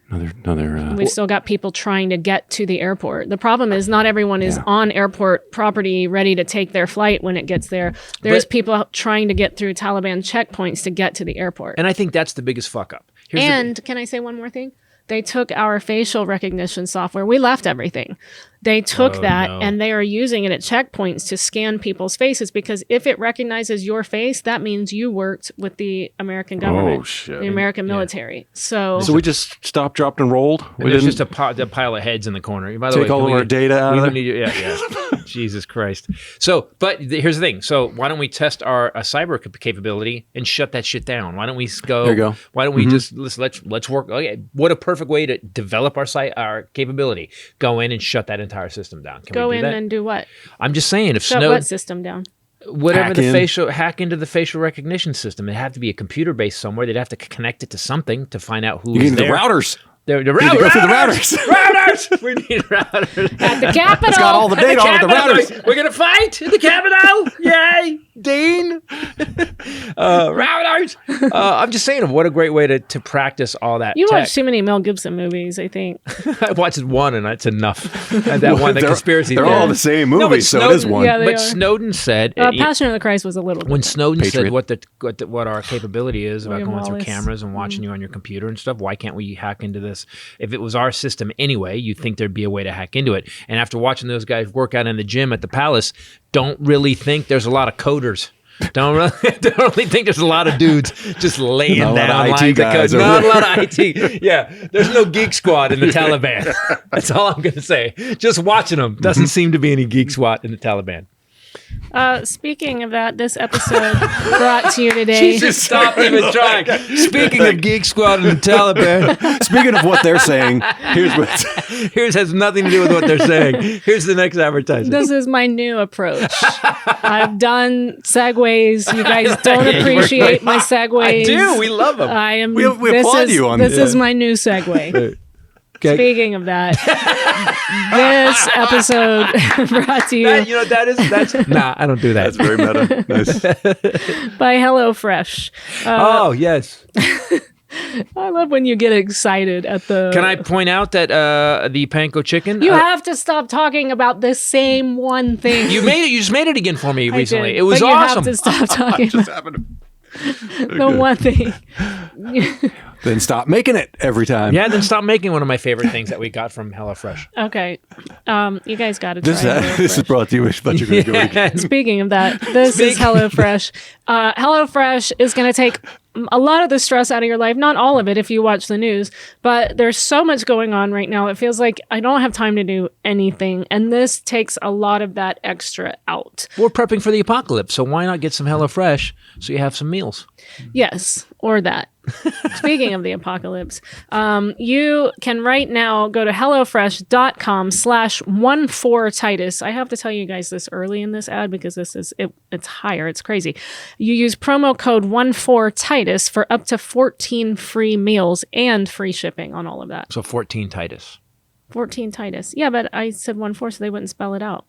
We've still got people trying to get to the airport. The problem is not everyone is on airport property ready to take their flight when it gets there. There's people trying to get through Taliban checkpoints to get to the airport. And I think that's the biggest fuck up. Can I say one more thing? They took our facial recognition software. We left everything. They took and they are using it at checkpoints to scan people's faces, because if it recognizes your face, that means you worked with the American government, the American military. So we just stopped, dropped, and rolled? There's just a pile of heads in the corner. By the way, all of our data out of there? Yeah. Jesus Christ. So, but here's the thing. So why don't we test our cyber capability and shut that shit down? Why don't we go? There you go. Why don't we just let's work? Okay, what a perfect way to develop our capability. Go in and shut that entire system down. Can go we do in that? And do what? I'm just saying, if shut what system down? Whatever hack into the facial recognition system. It'd have to be a computer based somewhere. They'd have to connect it to something to find out who's there. The routers. The routers. Go through the routers. Routers. We need routers at the Capitol. It's got all the data on the routers. We're gonna fight at the Capitol. Yay! Dean. Rounders. I'm just saying, what a great way to practice all that. You watch too many Mel Gibson movies, I think. I watched one, and that's enough. That one, the conspiracy. They're all the same movie, so it is one. Yeah, but Snowden said, Passion of the Christ was a little. When Snowden said what our capability is about going through cameras and watching you on your computer and stuff, why can't we hack into this? If it was our system anyway, you'd think there'd be a way to hack into it. And after watching those guys work out in the gym at the Palace, don't really think there's a lot of coders. Don't really think there's a lot of dudes just laying down lines of code. Not a lot of IT. Yeah, there's no geek squad in the Taliban. That's all I'm going to say. Just watching them doesn't seem to be any geek squad in the Taliban. Speaking of that, this episode brought to you today. Just stop even trying. Speaking of Geek Squad and the Taliban. Speaking of what they're saying, here's has nothing to do with what they're saying. Here's the next advertisement. This is my new approach. I've done segues. You guys don't appreciate my segues. I do. We love them. We applaud you on this. This is my new segue. Okay. Speaking of that, this episode brought to you. I don't do that. That's very meta. Nice. By HelloFresh. Oh, yes. I love when you get excited at the... Can I point out that the panko chicken... You have to stop talking about the same one thing. You just made it again for me recently. Did, it was but awesome. You have to stop talking about the one thing. Then stop making it every time. Yeah, then stop making one of my favorite things that we got from HelloFresh. Okay. You guys got to try This is brought to you, but you're going to go again. Speaking of that, this is HelloFresh. HelloFresh is going to take a lot of the stress out of your life. Not all of it if you watch the news, but there's so much going on right now. It feels like I don't have time to do anything. And this takes a lot of that extra out. We're prepping for the apocalypse, so why not get some HelloFresh so you have some meals? Yes, or that. Speaking of the apocalypse, you can right now go to HelloFresh.com/14Titus. I have to tell you guys this early in this ad because it's higher. It's crazy. You use promo code 14Titus for up to 14 free meals and free shipping on all of that. So 14 Titus. 14 Titus. Yeah, but I said 14 so they wouldn't spell it out.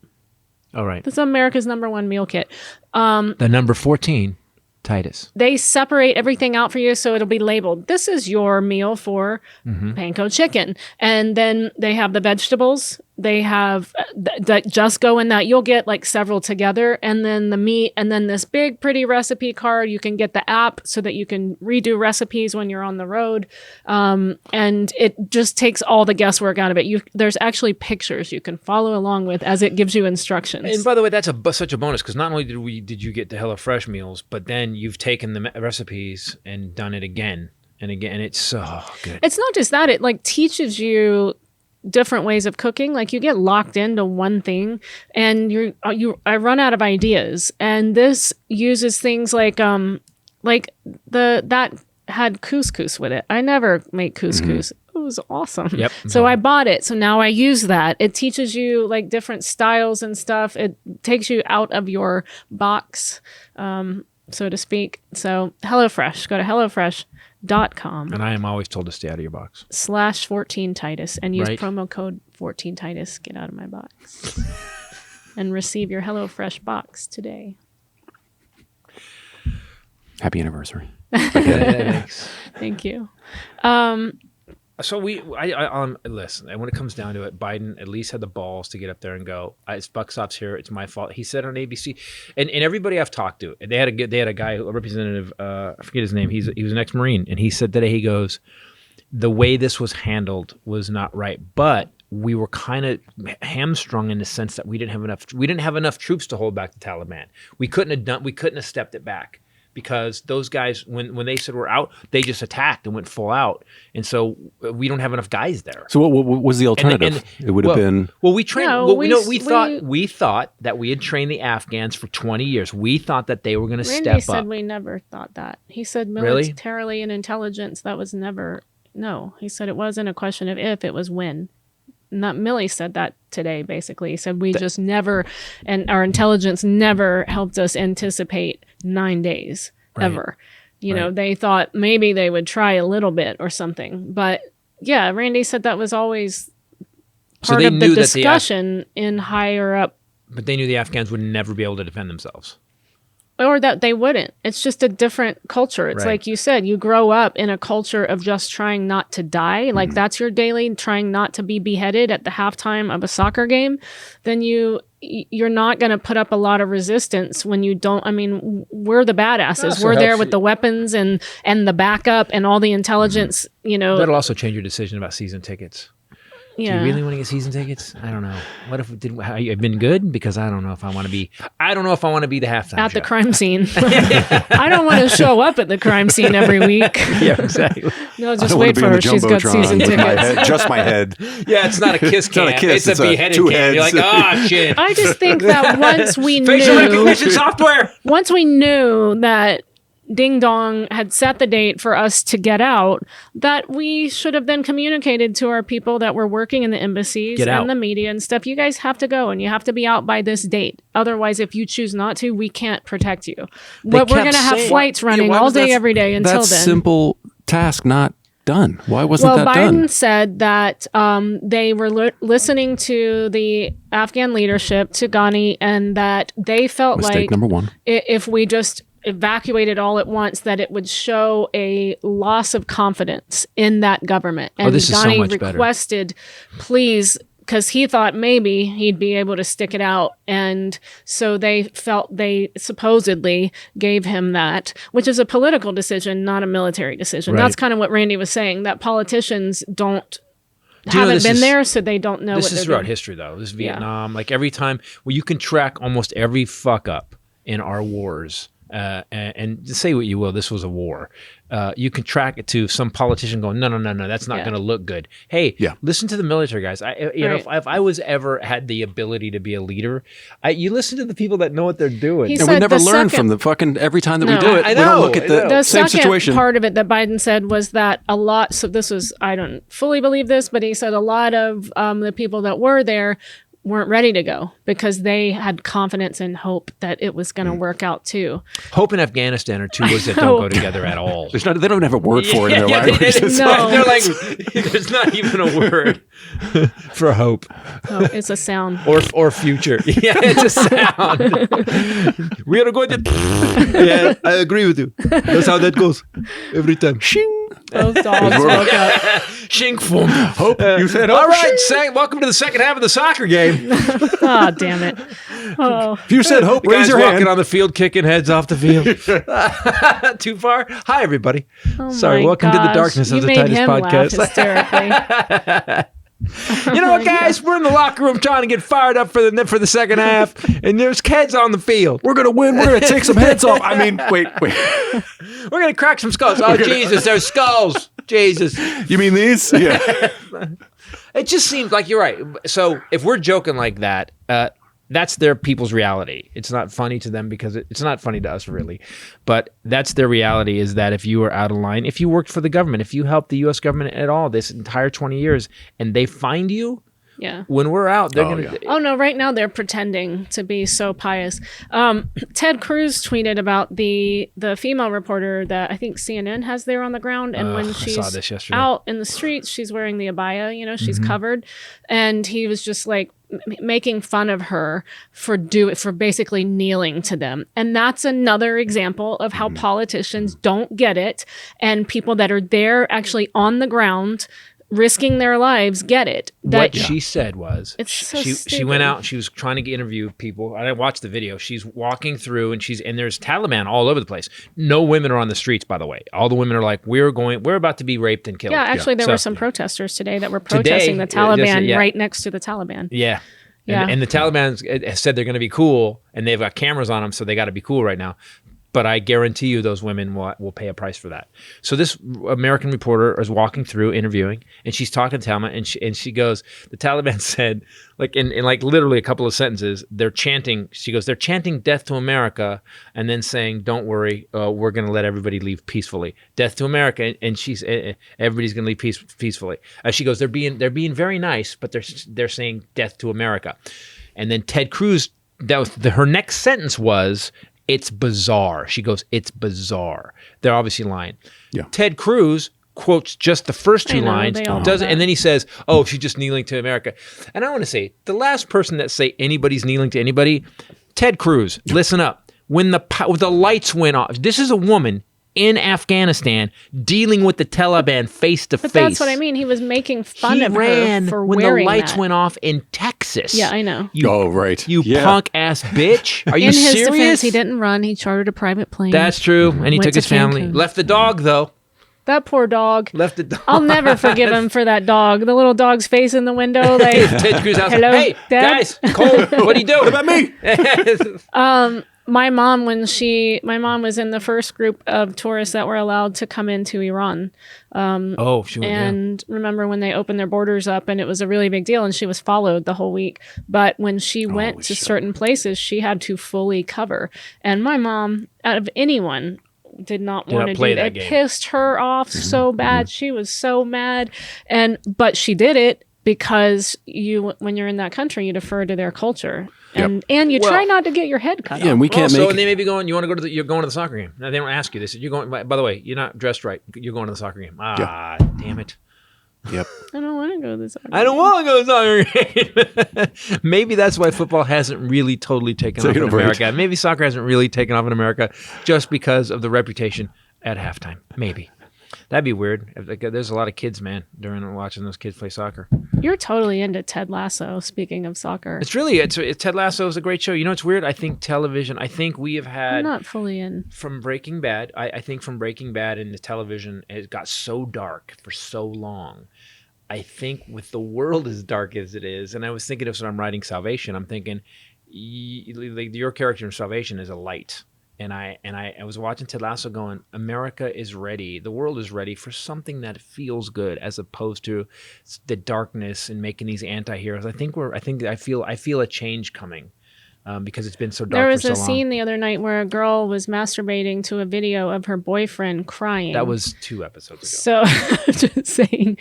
All right. That's America's #1 meal kit. The number 14. Titus. They separate everything out for you so it'll be labeled. This is your meal for panko chicken. And then they have the vegetables. They have that just go in that. You'll get like several together and then the meat and then this big pretty recipe card. You can get the app so that you can redo recipes when you're on the road. And it just takes all the guesswork out of it. There's actually pictures you can follow along with as it gives you instructions. And by the way, that's such a bonus because not only did you get the HelloFresh meals, but then you've taken the recipes and done it again and again. It's so good. It's not just that. It like teaches you different ways of cooking. Like you get locked into one thing and I run out of ideas. And this uses things like that had couscous with it. I never make couscous. It was awesome. Yep. So I bought it. So now I use that. It teaches you like different styles and stuff. It takes you out of your box, so to speak. So HelloFresh, go to HelloFresh.com. And I am always told to stay out of your box. /14Titus and use promo code 14Titus. Get out of my box. And receive your HelloFresh box today. Happy anniversary. Thanks. Thank you. So listen, and when it comes down to it, Biden at least had the balls to get up there and go, it's buck stops here. It's my fault. He said on ABC and everybody I've talked to, they had a guy, a representative, I forget his name. He was an ex-Marine. And he said today, he goes, the way this was handled was not right, but we were kind of hamstrung in the sense that we didn't have enough troops to hold back the Taliban. We couldn't have stepped it back. Because those guys, when they said we're out, they just attacked and went full out, and so we don't have enough guys there. So what was the alternative? It would have been. Well, we trained. We thought that we had trained the Afghans for 20 years. We thought that they were going to step up. Randy said we never thought that. He said militarily and intelligence. That was never. No, he said it wasn't a question of if, it was when. Not Millie said that today, basically. He said we just never, and our intelligence never helped us anticipate 9 days, ever. You know, they thought maybe they would try a little bit or something. But yeah, Randy said that was always part of the discussion in higher up. But they knew the Afghans would never be able to defend themselves. or that they wouldn't. It's just a different culture. It's like you said, you grow up in a culture of just trying not to die. Like that's your daily, trying not to be beheaded at the halftime of a soccer game. Then you're not going to put up a lot of resistance when you don't. I mean, we're the badasses. We're there with the weapons and the backup and all the intelligence, That'll also change your decision about season tickets. Yeah. Do you really want to get season tickets? I don't know. What if I've been good? Because I don't know if I want to be. I don't know if I want to be the halftime at show. the crime scene. I don't want to show up at the crime scene every week. Yeah, exactly. No, just wait for her. She's got season tickets. Just my head. Yeah, it's not a kiss cam. It's a beheaded cam. You're like, shit. I just think that once we knew facial recognition software. Once we knew that Ding Dong had set the date for us to get out, that we should have then communicated to our people that were working in the embassies and the media and stuff. You guys have to go and you have to be out by this date. Otherwise, if you choose not to, we can't protect you. But we're going to have flights running all day, every day until then. That's simple task not done. Why wasn't that done? Well, Biden done? said that they were listening to the Afghan leadership, to Ghani, and that they felt Mistake number one. If we just evacuated all at once, that it would show a loss of confidence in that government. And this is so much better. Requested, please, because he thought maybe he'd be able to stick it out. And so they supposedly gave him that, which is a political decision, not a military decision. Right. That's kind of what Randy was saying, that politicians haven't been there, so they don't know what they're doing. This is throughout history, though. This is Vietnam. Like every time, you can track almost every fuck up in our wars. And say what you will, this was a war. You can track it to some politician going, no, that's not going to look good. Hey, listen to the military guys. If I was ever had the ability to be a leader, you listen to the people that know what they're doing. And we never learn from the fucking, every time that we do it, we don't look at the same situation. The second part of it that Biden said was that a lot, so this was, I don't fully believe this, but he said a lot of the people that were there weren't ready to go because they had confidence and hope that it was going to work out too. Hope and Afghanistan are two words that don't go together at all. They don't have a word for it in their language. They're like, there's not even a word for hope. Oh, it's a sound. Or future. Yeah, it's a sound. We are going to... Yeah, I agree with you. That's how that goes every time. Shing. Those dogs woke up. Shing fum. Hope. You said hope. All right, welcome to the second half of the soccer game. Oh, damn it. Oh. If you said hope, raise your hand. Walking on the field, kicking heads off the field. Too far? Hi, everybody. Oh, sorry, welcome to the darkness of the Titus Podcast. Hysterically. You know what, guys? We're in the locker room trying to get fired up for the second half, and there's heads on the field. We're going to win. We're going to take some heads off. I mean, wait. We're going to crack some skulls. Oh, Jesus, there's skulls. Jesus. You mean these? Yeah. It just seems like you're right. So if we're joking like that, that's their people's reality. It's not funny to them because it's not funny to us, really. But that's their reality, is that if you were out of line, if you worked for the government, if you helped the U.S. government at all this entire 20 years, and they find you, when we're out, they're going to... Oh, no, right now they're pretending to be so pious. Ted Cruz tweeted about the female reporter that I think CNN has there on the ground, and when she's out in the streets, she's wearing the abaya, she's covered, and he was just like making fun of her for basically kneeling to them. And that's another example of how politicians don't get it, and people that are there actually on the ground risking their lives get it. What she said was, she went out, she was trying to interview people. I watched the video. She's walking through and there's Taliban all over the place. No women are on the streets, by the way. All the women are like, we're about to be raped and killed. Yeah, actually there were some protesters today that were protesting the Taliban right next to the Taliban. Yeah. And the Taliban said they're going to be cool, and they've got cameras on them, so they got to be cool right now. But I guarantee you those women will pay a price for that. So this American reporter is walking through interviewing, and she's talking to Taliban, and she goes, the Taliban said, like in like literally a couple of sentences, they're chanting death to America, and then saying, don't worry, we're going to let everybody leave peacefully. Death to America, and everybody's going to leave peacefully. She goes, they're being very nice, but they're saying death to America. And then Ted Cruz, her next sentence was, it's bizarre. She goes, it's bizarre. They're obviously lying. Yeah. Ted Cruz quotes just the first two lines, and then he says, oh, she's just kneeling to America. And I want to say, the last person that say anybody's kneeling to anybody, Ted Cruz, listen up. when the lights went off. This is a woman in Afghanistan dealing with the Taliban face to face. But that's what I mean. He was making fun of her for when wearing the lights that. went off in Texas. Yeah, I know. Right. You punk ass bitch. Are you serious? In his defense, he didn't run. He chartered a private plane. That's true. And he took his family. Cancun. Left the dog, though. That poor dog. Left the dog. I'll never forgive him for that dog. The little dog's face in the window. Like, Ted Cruz house. Hello, Hey, Dad? guys, Cole, what are you doing? What about me? My mom, my mom was in the first group of tourists that were allowed to come into Iran. And remember when they opened their borders up, and it was a really big deal, and she was followed the whole week. But when she went to certain places, she had to fully cover. And my mom, out of anyone, did not want to do that. It pissed her off so bad. She was so mad. But she did it because when you're in that country, you defer to their culture. And you try not to get your head cut off. And we can't So they may be going, you want to go you're going to the soccer game. Now, they don't ask you this. You're going, by the way, you're not dressed right. You're going to the soccer game. Damn it. Yep. I don't want to go to the soccer game. I don't want to go to the soccer game. Maybe that's why football hasn't really totally taken off in America. Maybe soccer hasn't really taken off in America just because of the reputation at halftime. Maybe. That'd be weird. There's a lot of kids, man, during watching those kids play soccer. You're totally into Ted Lasso, speaking of soccer. Ted Lasso is a great show. You know, it's weird. I think television, we have had... I'm not fully in. From Breaking Bad, I think from Breaking Bad into television, it got so dark for so long. I think with the world as dark as it is, and I was thinking of when I'm writing Salvation, I'm thinking, your character in Salvation is a light. And I was watching Ted Lasso going, America is ready. The world is ready for something that feels good as opposed to the darkness and making these anti-heroes. I feel a change coming because it's been so dark for so long. There was a scene the other night where a girl was masturbating to a video of her boyfriend crying. That was 2 episodes ago. So just saying,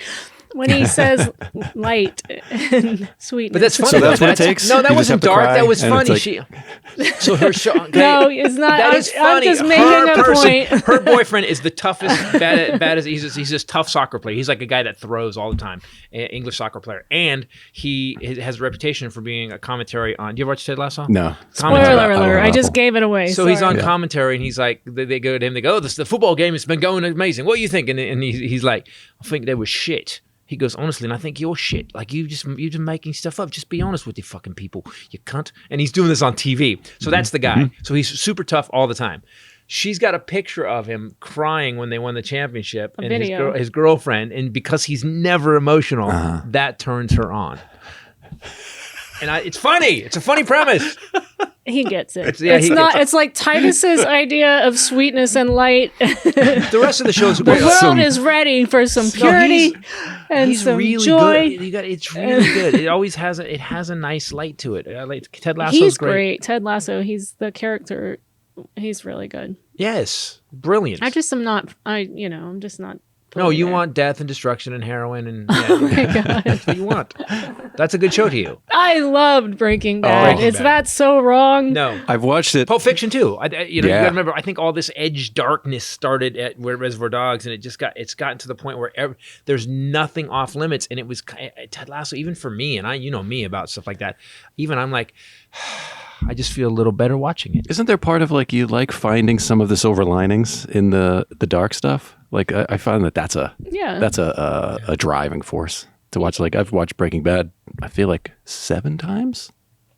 when he says light and sweetness. But that's funny. So that's what it takes? No, that You wasn't dark. That was funny. Like... So her show. Okay, no, it's not. That is funny. I'm just making a point. Her boyfriend is the toughest, bad as he's this tough soccer player. He's like a guy that throws all the time, English soccer player, and he has a reputation for being a commentary on. Do you ever watch Ted Lasso? No. Spoiler alert! I just gave it away. So he's on commentary, and he's like, they go to him. They go, "Oh, the football game has been going amazing. What do you think?" And he's like, "I think they were shit." He goes, honestly, and I think you're shit. Like, you're just making stuff up. Just be honest with you fucking people, you cunt. And he's doing this on TV. So that's the guy. So he's super tough all the time. She's got a picture of him crying when they won the championship. And his girlfriend, and because he's never emotional, that turns her on. And it's funny. It's a funny premise. He gets it. It's like Titus's idea of sweetness and light. The rest of the show is great. The world is ready for some purity and some really joy. Good. It's really good. It always has a nice light to it. Ted Lasso's He's great. Ted Lasso. He's the character. He's really good. Yes, brilliant. I'm just not. No, you want death and destruction and heroin and oh my God. That's what you want. That's a good show to you. I loved Breaking Bad. Is that so wrong? No, I've watched it. Pulp Fiction too. You gotta remember. I think all this edge darkness started at Reservoir Dogs, and it's gotten to the point where there's nothing off limits. And it was Ted Lasso, even for me, and you know me about stuff like that. Even I'm like. I just feel a little better watching it. Isn't there part of like you like finding some of the silver linings in the dark stuff? Like I find that's a driving force to watch. Like I've watched Breaking Bad, I feel like 7 times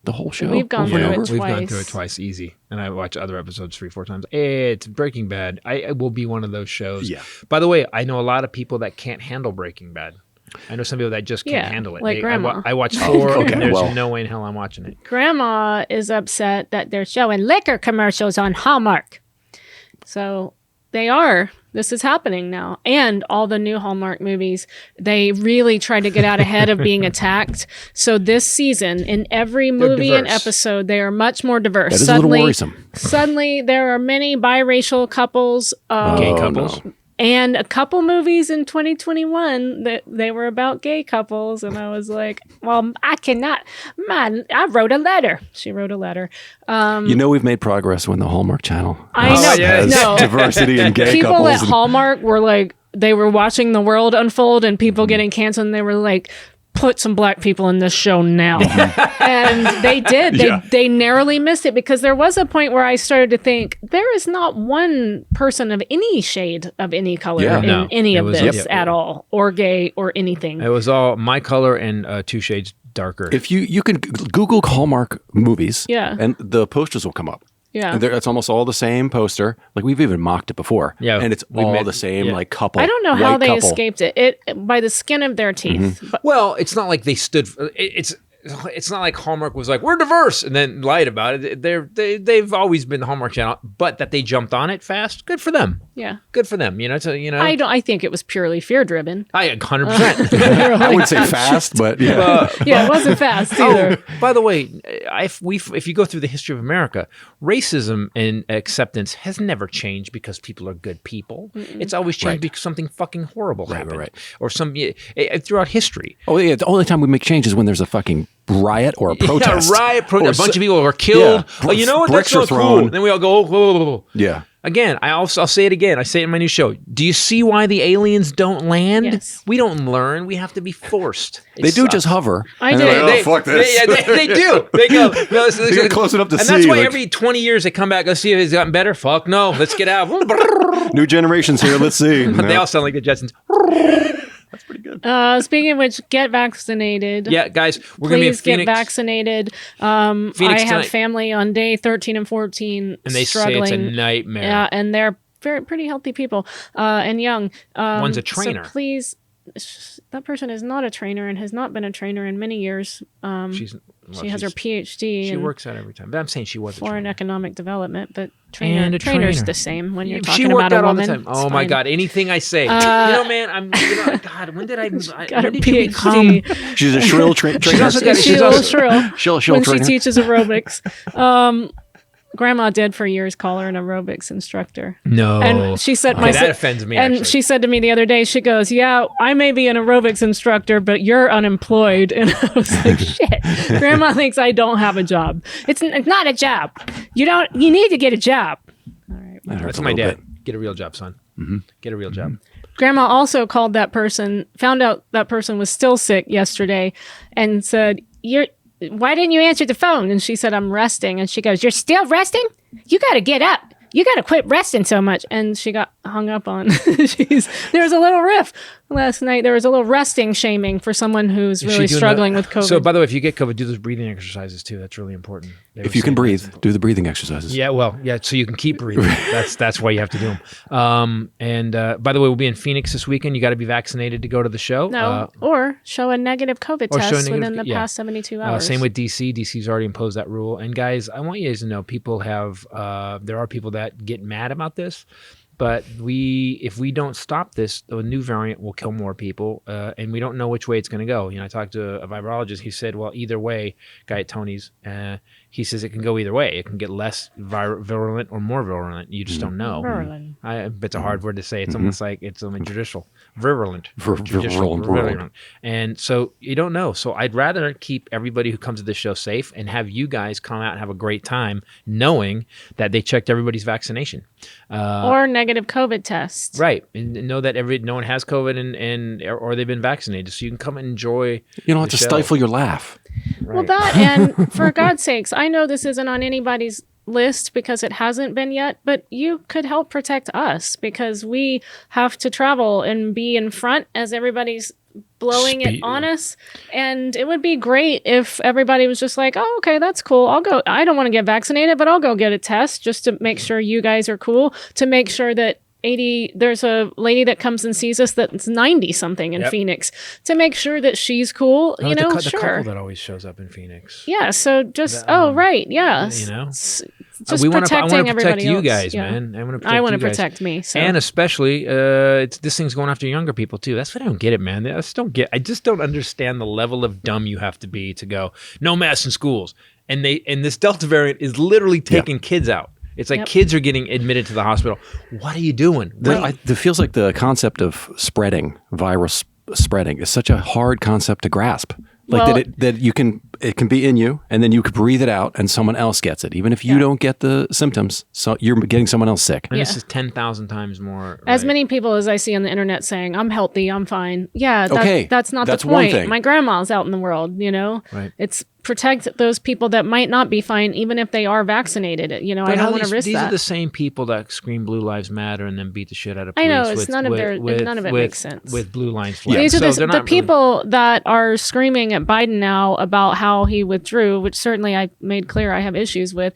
the whole show. We've gone through it twice. We've gone through it twice, easy. And I watch other episodes 3-4 times. It's Breaking Bad. I will be one of those shows. Yeah. By the way, I know a lot of people that can't handle Breaking Bad. I know some people that just can't handle it. Like Grandma. I watched 4, and there's no way in hell I'm watching it. Grandma is upset that they're showing liquor commercials on Hallmark. So they are. This is happening now. And all the new Hallmark movies, they really tried to get out ahead of being attacked. So this season, in every movie and episode, they are much more diverse. That is a little worrisome. Suddenly, there are many biracial couples. Gay couples. No. And a couple movies in 2021 that they were about gay couples. And I was like, well, I cannot. Man, I wrote a letter. She wrote a letter. We've made progress when the Hallmark Channel has diversity in gay people couples. People at Hallmark were like, they were watching the world unfold and people getting canceled. And they were like, put some black people in this show now. And they did. They narrowly missed it, because there was a point where I started to think there is not one person of any shade of any color in any of this at all, or gay or anything. It was all my color and 2 shades darker. If you can Google Hallmark movies, and the posters will come up. Yeah, and it's almost all the same poster. Like, we've even mocked it before. Yeah, and it's all the same like couple. I don't know how they escaped it. It by the skin of their teeth. But, well, it's not like they stood. It's not like Hallmark was like, we're diverse, and then lied about it. They've always been the Hallmark Channel, but that they jumped on it fast, good for them. Yeah, good for them. I think it was purely fear driven. 100%. I wouldn't say fast, but it wasn't fast either. By the way, if you go through the history of America, racism and acceptance has never changed because people are good people. Mm-mm. It's always changed because something fucking horrible happened, or throughout history. Oh yeah, the only time we make change is when there's a fucking riot or a protest. A bunch of people are killed. Yeah. You know what? That's so cool. Then we all go, whoa. Yeah. Again, I'll say it again. I say it in my new show. Do you see why the aliens don't land? Yes. We don't learn. We have to be forced. They do just hover. I do. Like, fuck this. They do. They go. No, they get close enough to see. And that's why every 20 years they come back. Let's see if it's gotten better. Fuck no. Let's get out. New generation's here. Let's see. They all sound like the Jetsons. That's pretty good. Speaking of which, get vaccinated. Yeah, guys, we're going to be in Phoenix. Please get vaccinated. I have family on day 13 and 14 and they struggling. say it's a nightmare. Yeah, and they're pretty healthy people and young. One's a trainer. So please, that person is not a trainer and has not been a trainer in many years. She has her PhD. She works out every time. But I'm saying she was a trainer. Foreign economic development, but trainer's the same when you're talking she about a woman. All the time. Oh my God! Anything I say, man, God, when did I? Got her when did you become? She's a shrill trainer. She's a little shrill. She'll when trainer. She teaches aerobics. Grandma did for years call her an aerobics instructor. No. And she said, that offends me. And actually. she said to me the other day, she goes, yeah, I may be an aerobics instructor, but you're unemployed. And I was like, shit, Grandma thinks I don't have a job. It's not a job. You need to get a job. All right. That's my dad. Get a real job, son. Mm-hmm. Get a real job. Grandma also called that person, found out that person was still sick yesterday and said, why didn't you answer the phone? And she said, I'm resting. And she goes, you're still resting? You got to get up. You got to quit resting so much. And she got hung up on. There was a little riff last night. There was a little resting shaming for someone who's really struggling with COVID. So, by the way, if you get COVID, do those breathing exercises too. That's really important. If you can breathe, do the breathing exercises. Yeah, so you can keep breathing. That's why you have to do them. And by the way, we'll be in Phoenix this weekend. You got to be vaccinated to go to the show. No, or show a negative COVID test within the past 72 hours. Same with DC. DC's already imposed that rule. And guys, I want you guys to know people have, there are people that get mad about this. But if we don't stop this, a new variant will kill more people, and we don't know which way it's going to go. I talked to a virologist. He said, well, either way, guy at Tony's, he says it can go either way. It can get less virulent or more virulent. You just don't know. Virulent. It's a hard word to say. It's almost like it's judicial. Virulent. Virulent. And so you don't know. So I'd rather keep everybody who comes to this show safe and have you guys come out and have a great time knowing that they checked everybody's vaccination. Or negative COVID tests. Right. And know that no one has COVID or they've been vaccinated. So you can come and enjoy. You don't have to stifle your laugh. Right. Well, that, and for God's sakes, I know this isn't on anybody's list because it hasn't been yet, but you could help protect us because we have to travel and be in front as everybody's blowing it on us. And it would be great if everybody was just like, oh, okay, that's cool. I'll go. I don't want to get vaccinated, but I'll go get a test just to make sure you guys are cool, to make sure that there's a lady that comes and sees us that's 90 something in Phoenix, to make sure that she's cool. The couple that always shows up in Phoenix. Yeah. So just, right. Yeah. Just protecting everybody else. You guys, man. I want to protect me. So. And especially, this thing's going after younger people too. That's what I don't get it, man. I just don't understand the level of dumb you have to be to go, no masks in schools. And this Delta variant is literally taking kids out. It's like kids are getting admitted to the hospital. What are you doing? It feels like the concept of virus spreading is such a hard concept to grasp. Like that you can it can be in you, and then you could breathe it out, and someone else gets it. Even if you don't get the symptoms, so you're getting someone else sick. And this is 10,000 times more. As many people as I see on the internet saying, I'm healthy, I'm fine. Yeah, that's not the point. One thing. My grandma's out in the world, Right. It's protect those people that might not be fine, even if they are vaccinated. I don't want to risk these that. These are the same people that scream Blue Lives Matter and then beat the shit out of police. I know, none of it makes sense. With Blue Lines flags. These are the people that are screaming at Biden now about how he withdrew, which certainly I made clear I have issues with,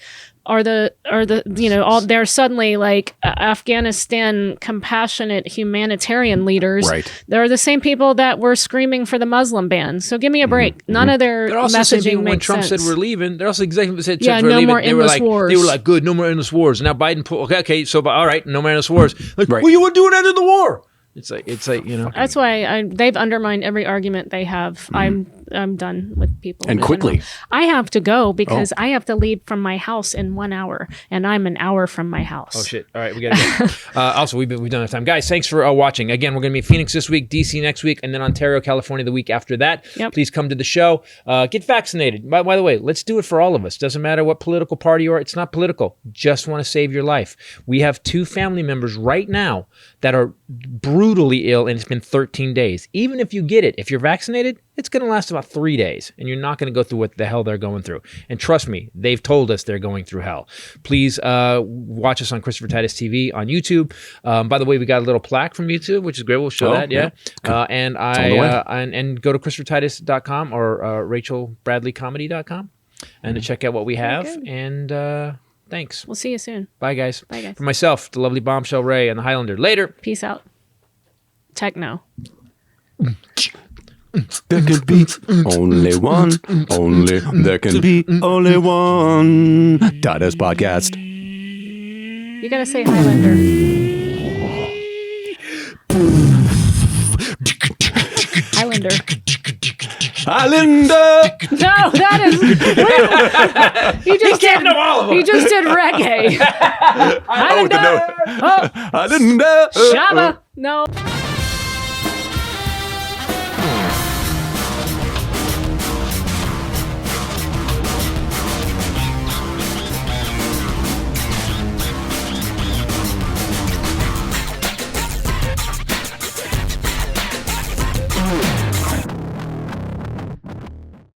they're suddenly like Afghanistan compassionate humanitarian leaders. Right. They're the same people that were screaming for the Muslim ban. So give me a break. None of their messaging makes sense. When Trump said we're leaving, they're also exactly said no we're leaving. More endless wars. They were like, good, no more endless wars. And now Biden so all right, no more endless wars. Like, well, you were doing end of the war. It's like That's why they've undermined every argument they have. I'm done with people. And quickly. I have to go because I have to leave from my house in 1 hour, and I'm an hour from my house. Oh shit! All right, we gotta go. Also, we've done enough time, guys. Thanks for watching. Again, we're gonna be in Phoenix this week, DC next week, and then Ontario, California the week after that. Yep. Please come to the show. Get vaccinated. By the way, let's do it for all of us. Doesn't matter what political party you are. It's not political. Just want to save your life. We have 2 family members right now that are brutally ill, and it's been 13 days. Even if you get it, if you're vaccinated, it's going to last about 3 days, and you're not going to go through what the hell they're going through. And trust me, they've told us they're going through hell. Please watch us on Christopher Titus TV on YouTube. By the way, we got a little plaque from YouTube, which is great. We'll show that. Yeah. And go to ChristopherTitus.com or RachelBradleyComedy.com and to check out what we have. And thanks. We'll see you soon. Bye, guys. Bye, guys. For myself, the lovely Bombshell Ray, and the Hylinder. Later. Peace out. Techno. There can be only one. There can be only one. Titus Podcast. You gotta say Hylinder. Hylinder. Hylinder. No, that is. He just did reggae. Hylinder. Hylinder. Shabba. No.